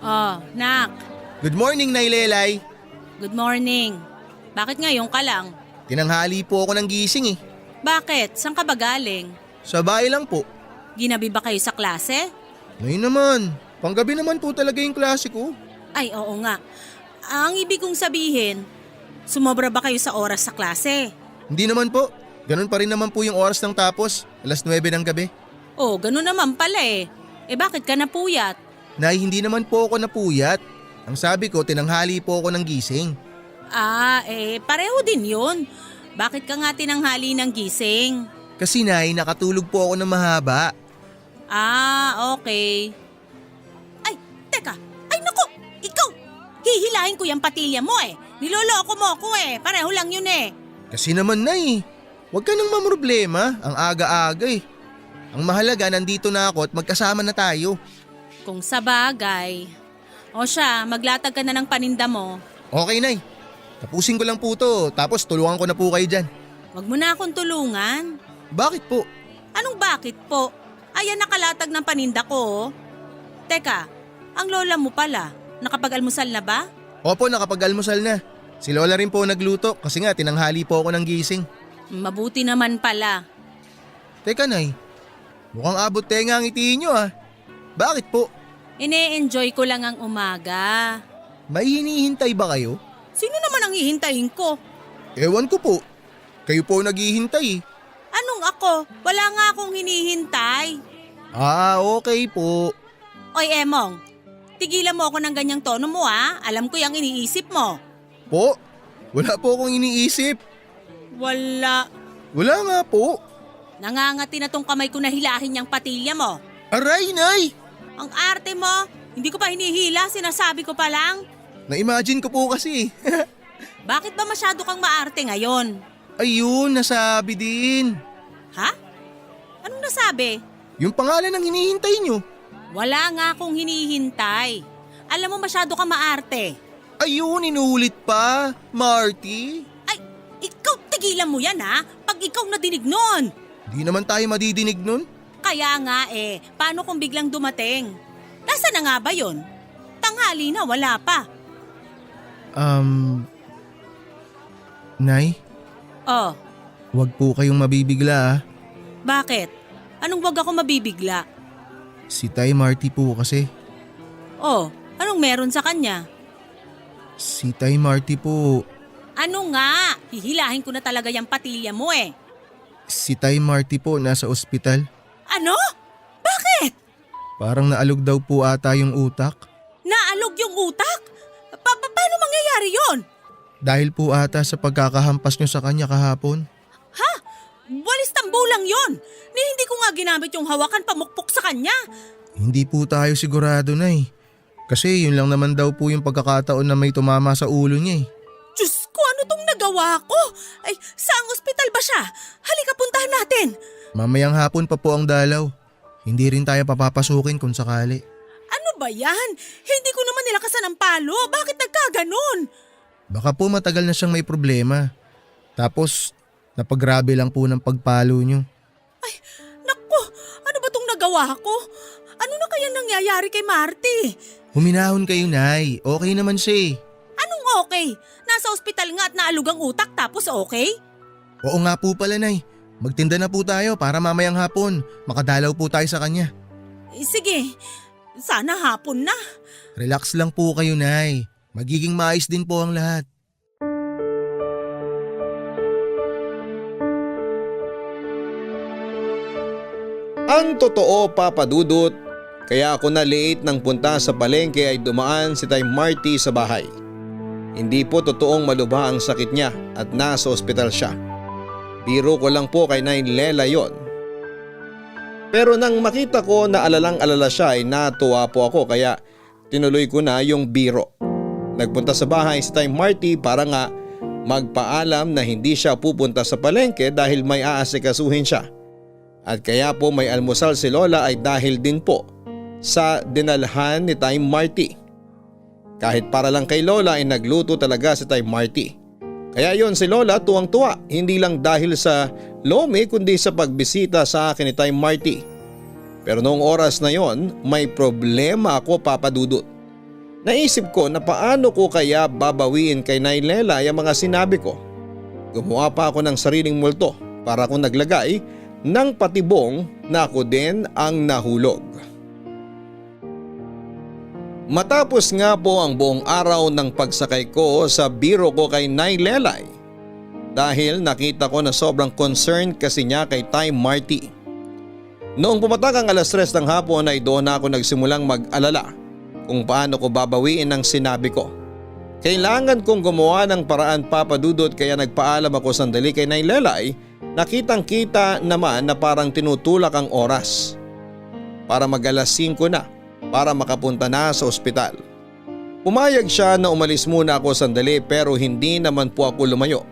Oh, Nak. Good morning, Nay Lelay. Good morning. Bakit ngayon ka lang? Tinanghali po ako ng gising eh. Bakit? Saan ka ba galing? Sa bahay lang po. Ginabi ba kayo sa klase? Ngayon naman, panggabi naman po talaga yung klase ko. Ay, oo nga. Ang ibig kong sabihin, sumobra ba kayo sa oras sa klase? Hindi naman po. Ganun pa rin naman po yung oras ng tapos, 9:00 ng gabi. Oh, ganun naman pala eh. Eh bakit ka napuyat? Nay, hindi naman po ako napuyat. Ang sabi ko, tinanghali po ako ng gising. Pareho din yun. Bakit ka nga tinanghali ng gising? Kasi Nay, nakatulog po ako ng mahaba. Okay. Ay, teka. Ay naku, ikaw. Hihilahin ko yung patilya mo eh. Niloloko mo ako eh. Pareho lang yun eh. Kasi naman Nay, huwag ka nang mamroblema, ang aga-aga eh. Ang mahalaga, nandito na ako at magkasama na tayo. Kung sa bagay. O siya, maglatag ka na ng paninda mo. Okay Nay, tapusin ko lang po to, tapos tulungan ko na po kayo dyan. Wag mo na akong tulungan. Bakit po? Anong bakit po? Ayan nakalatag ng paninda ko oh. Teka, ang lola mo pala, nakapag-almusal na ba? Opo, nakapag-almusal na. Si Lola rin po nagluto kasi nga tinanghali po ako ng gising. Mabuti naman pala. Teka Nay, mukhang abot tenga ang itiin nyo ah. Bakit po? Ine-enjoy ko lang ang umaga. May hinihintay ba kayo? Sino naman ang hihintayin ko? Ewan ko po. Kayo po naghihintay eh. Anong ako? Wala nga akong hinihintay. Okay po. Oy Emong, tigilan mo ako ng ganyang tono mo ha. Alam ko yung iniisip mo. Po? Wala po akong iniisip. Wala. Wala nga po. Nangangati na tong kamay ko na hilahin yung patilya mo. Aray, Nay! Ang arte mo, hindi ko pa hinihila, sinasabi ko pa lang. Na-imagine ko po kasi. Bakit ba masyado kang maarte ngayon? Ayun, nasabi din. Ha? Anong nasabi? Yung pangalan ng hinihintay nyo. Wala nga akong hinihintay. Alam mo masyado kang maarte. Ayun, inulit pa. Marty. Ay, ikaw tigilan mo yan ha, pag ikaw nadinig nun. Di naman tayo madidinig nun. Kaya nga paano kung biglang dumating? Nasaan na nga ba yun? Tanghali na, wala pa. Nay, Oh, wag po kayong mabibigla ah. bakit? Anong wag ako mabibigla? Si Tay Marty po kasi. Oh, anong meron sa kanya? Si Tay Marty po. Ano nga? Hihilahin ko na talaga yung patilya mo eh. Si Tay Marty po nasa ospital. Ano? Bakit? Parang naalog daw po ata yung utak. Naalog yung utak? Paano mangyayari yon? Dahil po ata sa pagkakahampas nyo sa kanya kahapon. Ha? Walis tambulang yon. Ni hindi ko nga ginamit yung hawakan pamukpok sa kanya. Hindi po tayo sigurado na eh. Kasi yun lang naman daw po yung pagkakataon na may tumama sa ulo niya eh. Diyos ko, ano tong nagawa ko? Ay, saang ospital ba siya? Halika, puntahan natin. Mamayang hapon pa po ang dalaw. Hindi rin tayo papapasukin kung sakali. Ano ba yan? Hindi ko naman nilakasan ang palo. Bakit nagkaganon? Baka po matagal na siyang may problema. Tapos napagrabe lang po ng pagpalo nyo. Ay, naku, ano ba tong nagawa ko? Ano na kaya nangyayari kay Marty? Huminahon kayo, Nay. Okay naman siya eh. Anong okay? Nasa ospital nga at naalog ang utak tapos okay? Oo nga po pala, Nay. Magtinda na po tayo para mamayang hapon. Makadalaw po tayo sa kanya. Sige, sana hapon na. Relax lang po kayo, Nay. Magiging maayos din po ang lahat. Ang totoo, Papa Dudut, kaya ako na late nang punta sa palengke ay dumaan si Tay Marty sa bahay. Hindi po totoong malubha ang sakit niya at nasa ospital siya. Biro ko lang po kay Nay Lela yon. Pero nang makita ko na alalang-alala siya ay natuwa po ako kaya tinuloy ko na yung biro. Nagpunta sa bahay si Tay Marty para nga magpaalam na hindi siya pupunta sa palengke dahil may aasikasuhin siya. At kaya po may almusal si Lola ay dahil din po sa dinalhan ni Tay Marty. Kahit para lang kay Lola ay nagluto talaga si Tay Marty. Kaya yon si Lola tuwang-tuwa hindi lang dahil sa lomi kundi sa pagbisita sa akin ni Tay Marty. Pero noong oras na yon may problema ako, Papa Dudut. Naisip ko na paano ko kaya babawiin kay Nay Lela yung mga sinabi ko. Gumawa pa ako ng sariling multo para akong naglagay ng patibong na ako din ang nahulog. Matapos nga po ang buong araw ng pagsakay ko sa biro ko kay Nay Lelay dahil nakita ko na sobrang concerned kasi niya kay Tay Marty. Noong pumatak ang 3:00 ng hapon ay doon ako nagsimulang mag-alala kung paano ko babawiin ang sinabi ko. Kailangan kong gumawa ng paraan, Papa Dudut, kaya nagpaalam ako sandali kay Nay Lelay na kitang-kita naman na parang tinutulak ang oras. Para mag-alas 5 na para makapunta na sa ospital. Pumayag siya na umalis muna ako sandali pero hindi naman po ako lumayo.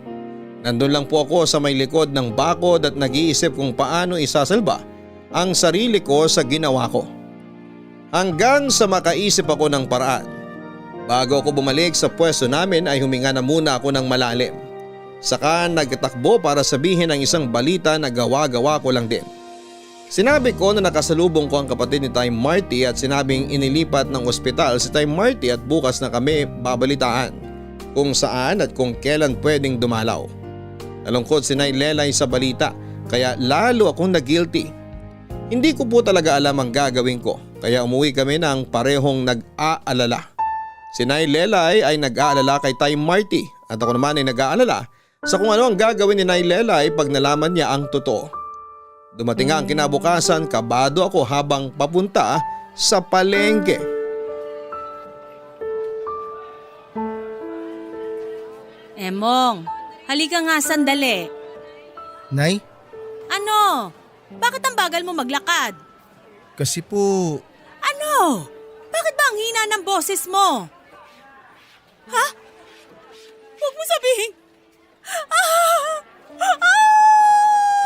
Nandun lang po ako sa may likod ng bakod at nag-iisip kung paano isasalba ang sarili ko sa ginawa ko. Hanggang sa makaisip ako ng paraan. Bago ako bumalik sa pwesto namin ay huminga na muna ako ng malalim. Saka nagtakbo para sabihin ang isang balita na gawa-gawa ko lang din. Sinabi ko na nakasalubong ko ang kapatid ni Tay Marty at sinabing inilipat ng ospital si Tay Marty at bukas na kami babalitaan kung saan at kung kailan pwedeng dumalaw. Nalungkot si Nay Lelay sa balita kaya lalo akong na-guilty. Hindi ko po talaga alam ang gagawin ko kaya umuwi kami ng parehong nag-aalala. Si Nay Lelay ay nag-aalala kay Tay Marty at ako naman ay nag-aalala sa kung ano ang gagawin ni Nay Lelay pag nalaman niya ang totoo. Dumating nga ang kinabukasan, kabado ako habang papunta sa palengke. Emong, halika nga sandali. Nay, Ano? Bakit ang bagal mo maglakad? kasi po… Ano? Bakit ba ang hina ng boses mo? Ha? Huwag mo sabihin.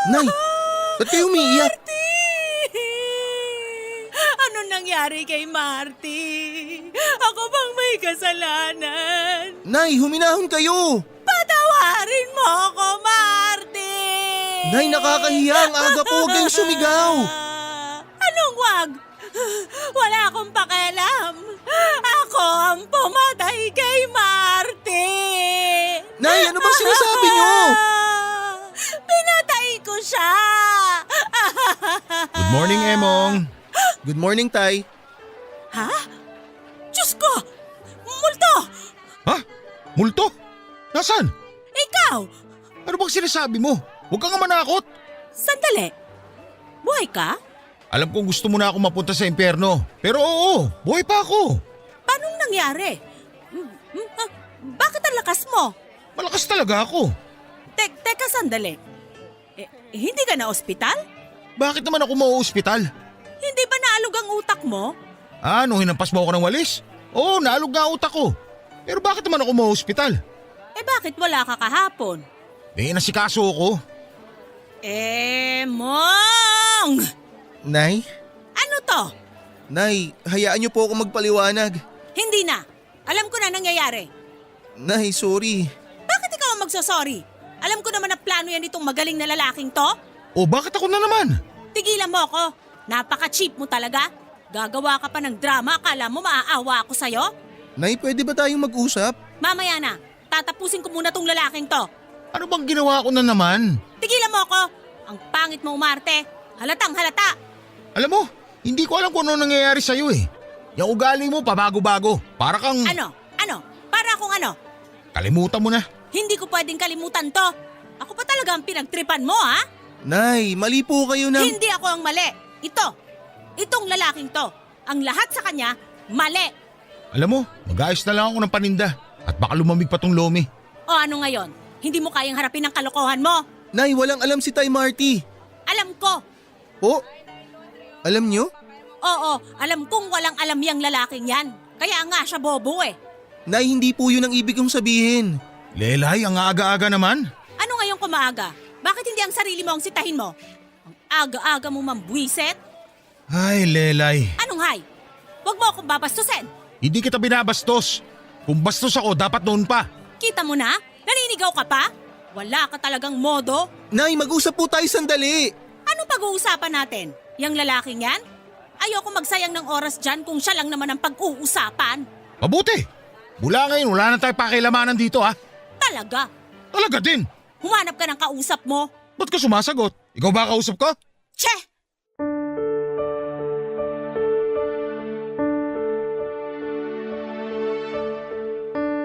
Nay, ba't kayo umiiyak? Marty! Ano nangyari kay Marty? Ako bang may kasalanan? Nay, huminahon kayo! Patawarin mo ako, Marty! Nay, nakakahiya ang aga po, huwag kayong sumigaw! Anong wag? Wala akong pakialam. Ako ang pumatay kay Marty. Nay, ano bang sinasabi niyo? Pinatay ko siya. Good morning, Emong. Good morning, Tay. Ha? Diyos ko! Multo! Ha? Multo? Nasaan? Ikaw! Ano bang sinasabi mo? Huwag kang manakot. Sandali. Buhay ka? Alam kong gusto mo na ako mapunta sa impyerno. Pero oo, buhay pa ako. Paano nangyari? Bakit ang lakas mo? Malakas talaga ako. Teka sandali. Hindi ka na ospital? Bakit naman ako mauospital? Hindi ba naalog ang utak mo? Ano, hinampas mo ako ng walis? Oo, naalog nga ang utak ko. Pero bakit naman ako mauospital? Bakit wala ka kahapon? Nasikaso ako. Mong! Nay? Ano to? Nay, hayaan niyo po ako magpaliwanag. Hindi na. Alam ko na nangyayari. Nay, sorry. Bakit ikaw ang magsasorry? Alam ko naman na plano yan itong magaling na lalaking to. O bakit ako na naman? Tigilan mo ako. Napaka-cheap mo talaga. Gagawa ka pa ng drama, akala mo maaawa ako sa'yo? Nay, pwede ba tayong mag-usap? Mamaya na. Tatapusin ko muna tong lalaking to. Ano bang ginawa ko na naman? Tigilan mo ako. Ang pangit mo umarte. Halatang halata. Alam mo, hindi ko alam kung ano nangyayari sa'yo eh. Yung ugali mo pabago-bago. Para kang… Ano? Para akong ano? Kalimutan mo na. Hindi ko pwedeng kalimutan to. Ako pa talaga ang pinagtripan mo, ha? Nay, mali po kayo na… Hindi ako ang mali. Itong lalaking to. Ang lahat sa kanya, mali. Alam mo, mag-ayos na lang ako ng paninda. At baka lumamig pa tong lomi. O ano ngayon? Hindi mo kayang harapin ang kalokohan mo? Nay, walang alam si Tay Marty. Alam ko. Po? Alam niyo? Oo, alam kong walang alam yang lalaking yan. Kaya nga siya bobo eh. Nay, hindi po yun ang ibig kong sabihin. Lelay, ang aga-aga naman. Ano ngayon kumaaga? Bakit hindi ang sarili mo ang sitahin mo? Ang aga-aga mo mambwiset? Ay, Lelay. Anong hay? Huwag mo akong babastusin. Hindi kita binabastos. Kung bastos ako, dapat noon pa. Kita mo na? Naninigaw ka pa? Wala ka talagang modo? Nay, mag-usap po tayo sandali. Anong pag-uusapan natin? Yang lalaking yan? Ayoko magsayang ng oras dyan kung siya lang naman ang pag-uusapan. Mabuti. Mula ngayon, wala na tayo pakilamanan dito ha. Talaga? Talaga din. Humanap ka ng kausap mo? Ba't ka sumasagot? Ikaw ba kausap ko? Che!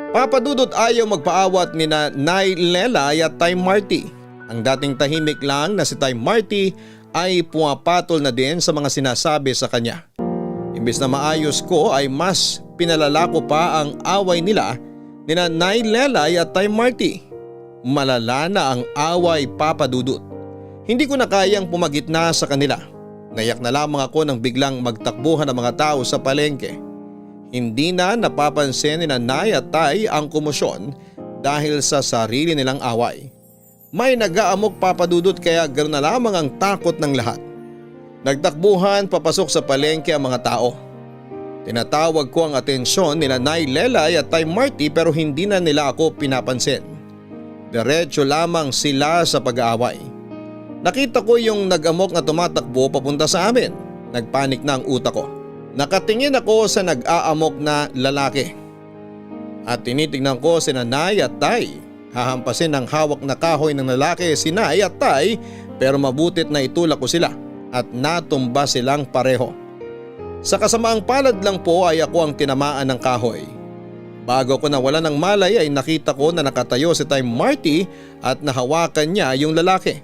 Papa Dudut ayaw magpaawat ni Nay Lelay at Tay Marty. Ang dating tahimik lang na si Tay Marty ay pumapatol na din sa mga sinasabi sa kanya. Imbes na maayos ko ay mas pinalala ko pa ang away nila ni Nay Lelay at Tay Marty. Malala na ang away, Papa Dudut. Hindi ko na kayang pumagitna sa kanila. Nayak na lamang ako nang biglang magtakbuhan ang mga tao sa palengke. Hindi na napapansin ni Nay at Tay ang komosyon dahil sa sarili nilang away. May nag-aamok, Papa Dudut, kaya ganoon na lamang ang takot ng lahat. Nagtakbuhan papasok sa palengke ang mga tao. Tinatawag ko ang atensyon nila Nay Lelay at Tay Marty pero hindi na nila ako pinapansin. Diretso lamang sila sa pag-aaway. Nakita ko yung nag-amok na tumatakbo papunta sa amin. Nagpanik na ang utak ko. Nakatingin ako sa nag-aamok na lalaki. At tinitingnan ko si Nay at Tay. Hahampasin ng hawak na kahoy ng lalaki si Nay at Tay pero mabutit na itulak ko sila at natumba silang pareho. Sa kasamaang palad lang po ay ako ang tinamaan ng kahoy. Bago ko nawala ng malay ay nakita ko na nakatayo si Tay Marty at nahawakan niya yung lalaki.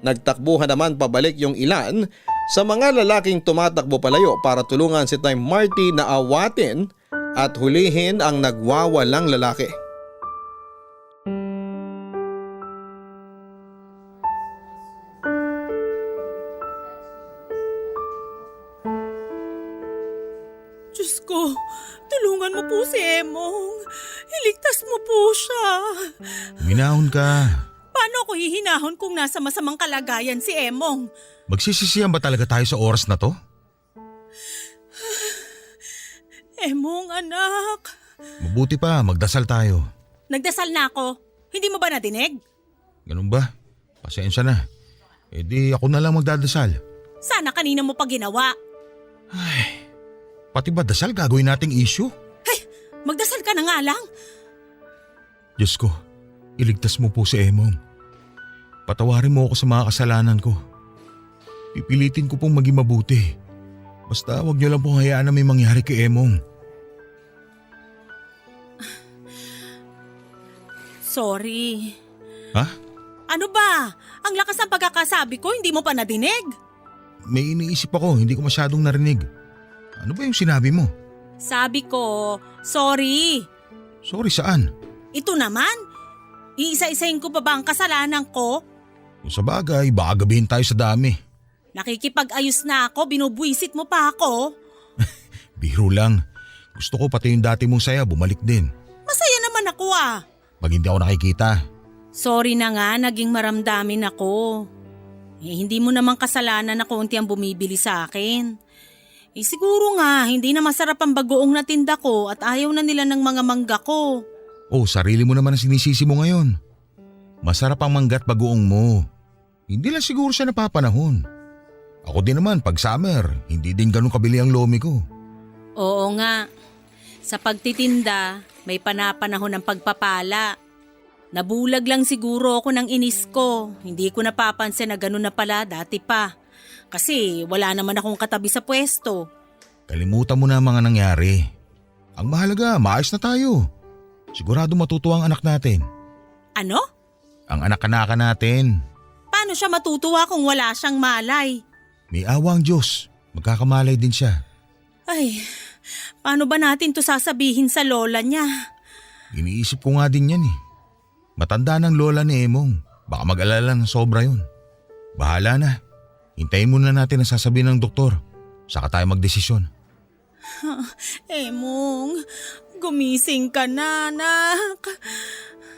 Nagtakbuhan naman pabalik yung ilan sa mga lalaking tumatakbo palayo para tulungan si Tay Marty na awatin at hulihin ang nagwawalang lalaki. Diyos ko, tulungan mo po si Emong. Iligtas mo po siya. Minahon ka. Paano ako hihinahon kung nasa masamang kalagayan si Emong? Magsisisihan ba talaga tayo sa oras na to? Emong, anak. Mabuti pa, magdasal tayo. Nagdasal na ako. Hindi mo ba nadinig? Ganun ba? Pasensya na. E di ako na lang magdadasal. Sana kanina mo pa ginawa. Pati ba dasal gagawin nating issue? Magdasal ka na nga lang. Diyos ko, iligtas mo po si Emong. Patawarin mo ako sa mga kasalanan ko. Pipilitin ko pong maging mabuti. Basta wag niyo lang pong hayaan na may mangyari kay Emong. Sorry. Ha? Ano ba? Ang lakas ng pagkakasabi ko, hindi mo pa nadinig? May iniisip ako, hindi ko masyadong narinig. Ano ba yung sinabi mo? Sabi ko, sorry. Sorry saan? Ito naman? Iisa-isahin ko pa ba ang kasalanan ko? Kung sa bagay, baka gabihin tayo sa dami. Nakikipag-ayos na ako, binubwisit mo pa ako. Biro lang. Gusto ko pati yung dati mong saya bumalik din. Masaya naman ako ah. Pag hindi ako nakikita. Sorry na nga, naging maramdamin ako. Hindi mo namang kasalanan na konti ang bumibili sa akin. Siguro nga, hindi na masarap ang bagoong natinda ko at ayaw na nila ng mga mangga ko. Oh, sarili mo naman ang sinisisi mo ngayon. Masarap ang manggat bagoong mo. Hindi lang siguro siya napapanahon. Ako din naman pag summer, hindi din ganun kabili ang lomi ko. Oo nga, sa pagtitinda, may panapanahon ng pagpapala. Nabulag lang siguro ako ng inis ko. Hindi ko napapansin na ganun na pala dati pa. Kasi wala naman akong katabi sa pwesto. Kalimutan mo na ang mga nangyari. Ang mahalaga, maayos na tayo. Sigurado matutuwa ang anak natin. Ano? Ang anak-anaka natin. Paano siya matutuwa kung wala siyang malay? May awa ang Diyos. Magkakamalay din siya. Ay, paano ba natin to sasabihin sa lola niya? Iniisip ko nga din yan eh. Matanda ng lola ni Emong. Baka mag-alala ng sobra yun. Bahala na. Hintayin muna natin ang sasabihin ng doktor. Saka tayo magdesisyon. Emong, gumising ka na, anak.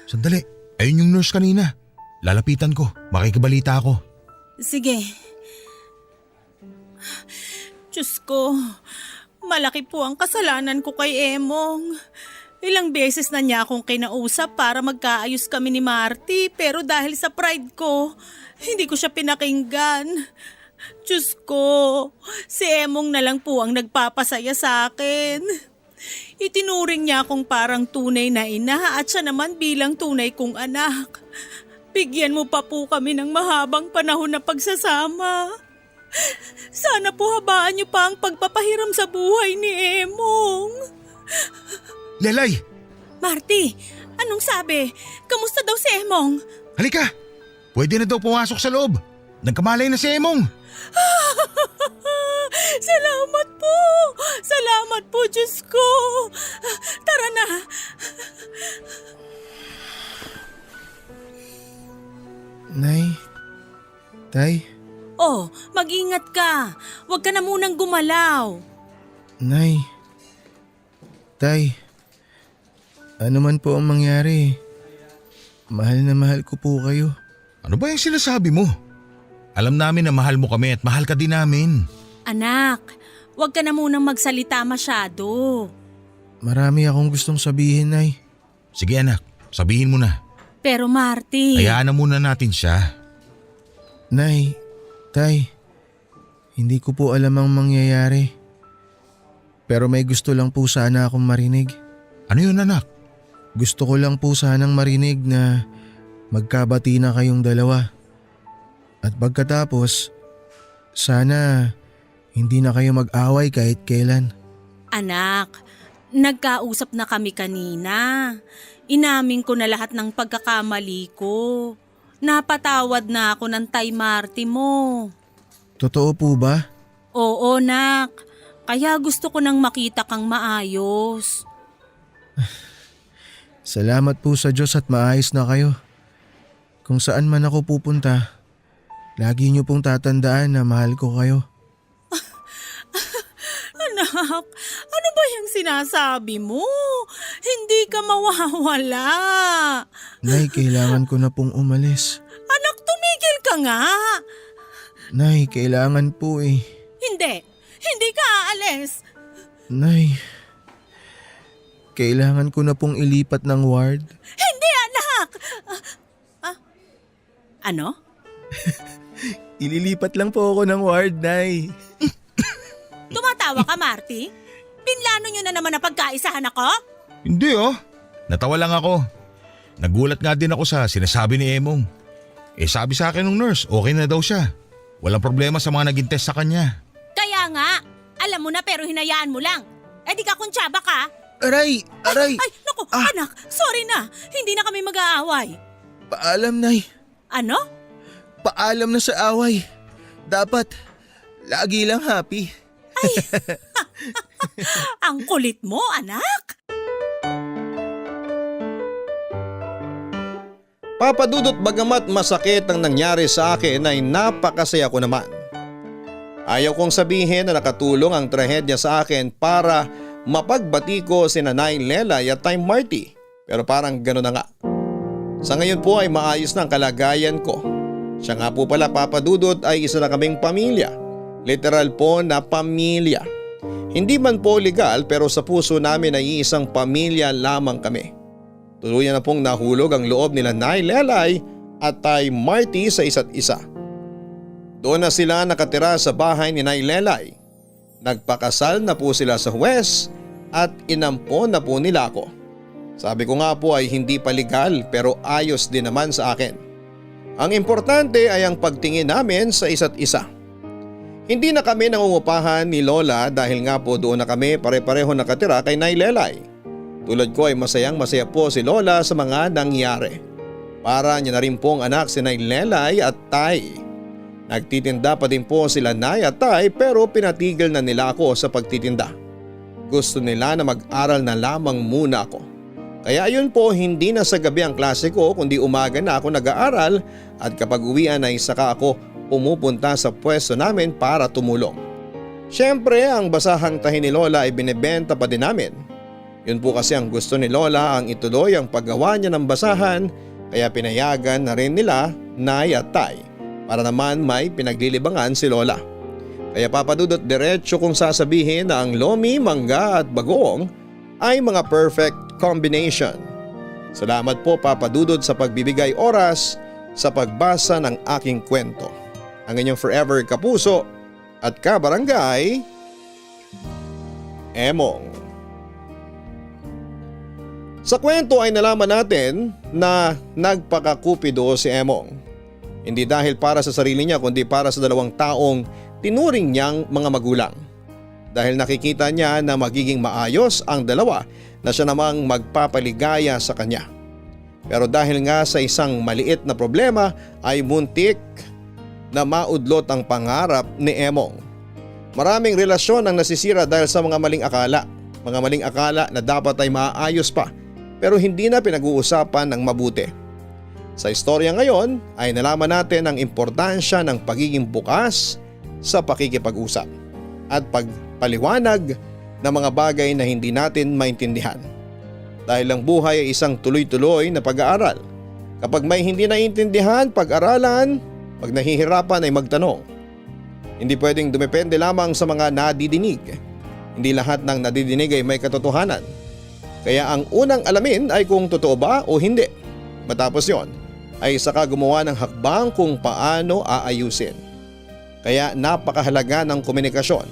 Sandali. Ayun yung nurse kanina. Lalapitan ko. Makikibalita ako. Sige. Diyos ko, malaki po ang kasalanan ko kay Emong. Ilang beses na niya akong kinausap para magkaayos kami ni Marty pero dahil sa pride ko, hindi ko siya pinakinggan. Diyos ko, si Emong na lang po ang nagpapasaya sa akin. Itinuring niya akong parang tunay na ina at siya naman bilang tunay kong anak. Bigyan mo pa po kami ng mahabang panahon na pagsasama. Sana po habaan niyo pa ang pagpapahiram sa buhay ni Emong. Lelay! Marty, anong sabi? Kamusta daw si Emong? Halika! Pwede na daw pumasok sa loob. Nagkamalay na si Emong. Salamat po! Salamat po, Diyos ko! Tara na! Nay, Tay, Oh, mag-ingat ka. Huwag ka na munang gumalaw. Nay, Tay, ano man po ang mangyari, mahal na mahal ko po kayo. Ano ba yung sinasabi mo? Alam namin na mahal mo kami at mahal ka din namin. Anak, huwag ka na munang magsalita masyado. Marami akong gustong sabihin, Nay. Sige anak, sabihin mo na. Pero Marty… Hayaan na muna natin siya. Nay, Tay, hindi ko po alam ang mangyayari. Pero may gusto lang po sana akong marinig. Ano yun anak? Gusto ko lang po sanang marinig na magkabati na kayong dalawa. At pagkatapos, sana hindi na kayo mag-away kahit kailan. Anak, nagkausap na kami kanina. Inamin ko na lahat ng pagkakamali ko. Napatawad na ako ng Tay Marty mo. Totoo po ba? Oo, nak. Kaya gusto ko nang makita kang maayos. Salamat po sa Diyos at maayos na kayo. Kung saan man ako pupunta, lagi niyo pong tatandaan na mahal ko kayo. Anak, ano ba yung sinasabi mo? Hindi ka mawawala. Nay, kailangan ko na pong umalis. Anak, tumigil ka nga. Nay, kailangan po eh. Hindi ka aalis. Nay, kailangan ko na pong ilipat ng ward. Hindi, anak. Ano? Ililipat lang po ako ng ward, Nay. Tumatawa ka, Marty? Pinlano nyo na naman na pagkaisahan ako? Hindi oh. Natawa lang ako. Nagulat nga din ako sa sinasabi ni Emong. Sabi sa akin ng nurse, okay na daw siya. Walang problema sa mga naging test sa kanya. Kaya nga, alam mo na pero hinayaan mo lang. Di ka kuntsaba ka. Aray! Aray! Ay, naku, anak, sorry na. Hindi na kami mag-aaway. Paalam, Nay. Ano? Paalam na sa away. Dapat, lagi lang happy. Ang kulit mo, anak. Papa Dudut, bagamat masakit ang nangyari sa akin ay napakasaya ko naman. Ayaw kong sabihin na nakatulong ang trahedya sa akin para mapagbati ko si Nanay Lelay at Tay Marty. Pero parang gano'n na nga. Sa ngayon po ay maayos na ang kalagayan ko. Siya nga po pala, Papa Dudut, ay isa na kaming pamilya. Literal po na pamilya. Hindi man po legal pero sa puso namin ay isang pamilya lamang kami. Tuluyan na pong nahulog ang loob nila Nay Lelay at Tay Marty sa isa't isa. Doon na sila nakatira sa bahay ni Nay Lelay. Nagpakasal na po sila sa huwes at inampon na po nila ako. Sabi ko nga po ay hindi pa legal pero ayos din naman sa akin. Ang importante ay ang pagtingin namin sa isa't isa. Hindi na kami nangungupahan ni Lola dahil nga po doon na kami pare-pareho nakatira kay Nay Lelay. Tulad ko ay masayang masaya po si Lola sa mga nangyari. Para niya na rin pong anak si Nay Lelay at Tay. Nagtitinda pa din po sila Nay at Tay pero pinatigil na nila ako sa pagtitinda. Gusto nila na mag-aral na lamang muna ako. Kaya ayun po, hindi na sa gabi ang klase ko kundi umaga na ako nag-aaral at kapag uwian ay saka ako pumupunta sa pwesto namin para tumulong. Siyempre ang basahang tahi ni Lola ay binebenta pa din namin. Yun po kasi ang gusto ni Lola ang ituloy ang paggawa niya ng basahan kaya pinayagan na rin nila Nay at Tay para naman may pinaglilibangan si Lola. Kaya Papa Dudut, diretso kong sasabihin na ang lomi, mangga at bagoong ay mga perfect combination. Salamat po Papa Dudut sa pagbibigay oras sa pagbasa ng aking kwento. Ang inyong forever kapuso at kabarangay, Emong. Sa kwento ay nalaman natin na nagpakakupido si Emong. Hindi dahil para sa sarili niya kundi para sa dalawang taong tinuring niyang mga magulang. Dahil nakikita niya na magiging maayos ang dalawa na siya namang magpapaligaya sa kanya. Pero dahil nga sa isang maliit na problema ay muntik na maudlot ang pangarap ni Emong. Maraming relasyon ang nasisira dahil sa mga maling akala. Mga maling akala na dapat ay maayos pa pero hindi na pinag-uusapan ng mabuti. Sa istorya ngayon ay nalaman natin ang importansya ng pagiging bukas sa pakikipag-usap at pagpaliwanag ng mga bagay na hindi natin maintindihan. Dahil ang buhay ay isang tuloy-tuloy na pag-aaral. Kapag may hindi naiintindihan, pag-aralan, pag nahihirapan ay magtanong. Hindi pwedeng dumepende lamang sa mga nadidinig. Hindi lahat ng nadidinig ay may katotohanan. Kaya ang unang alamin ay kung totoo ba o hindi. Matapos yon ay saka gumawa ng hakbang kung paano aayusin. Kaya napakahalaga ng komunikasyon.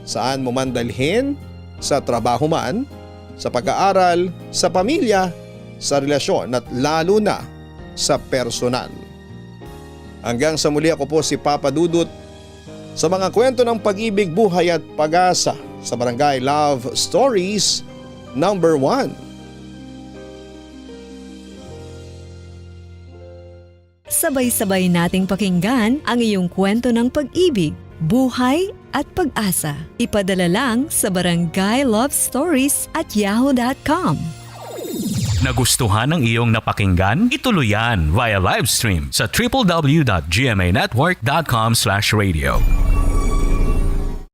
Saan mo man dalhin, sa trabaho man, sa pag-aaral, sa pamilya, sa relasyon at lalo na sa personal. Hanggang sa muli, ako po si Papa Dudut sa mga kwento ng pag-ibig, buhay at pag-asa sa Barangay Love Stories number 1. Sabay-sabay nating pakinggan ang iyong kwento ng pag-ibig, buhay at pag-asa. Ipadala lang sa barangaylovestories@yahoo.com. Nagustuhan ng iyong napakinggan? Ituloy yan via live stream sa www.gmanetwork.com/radio.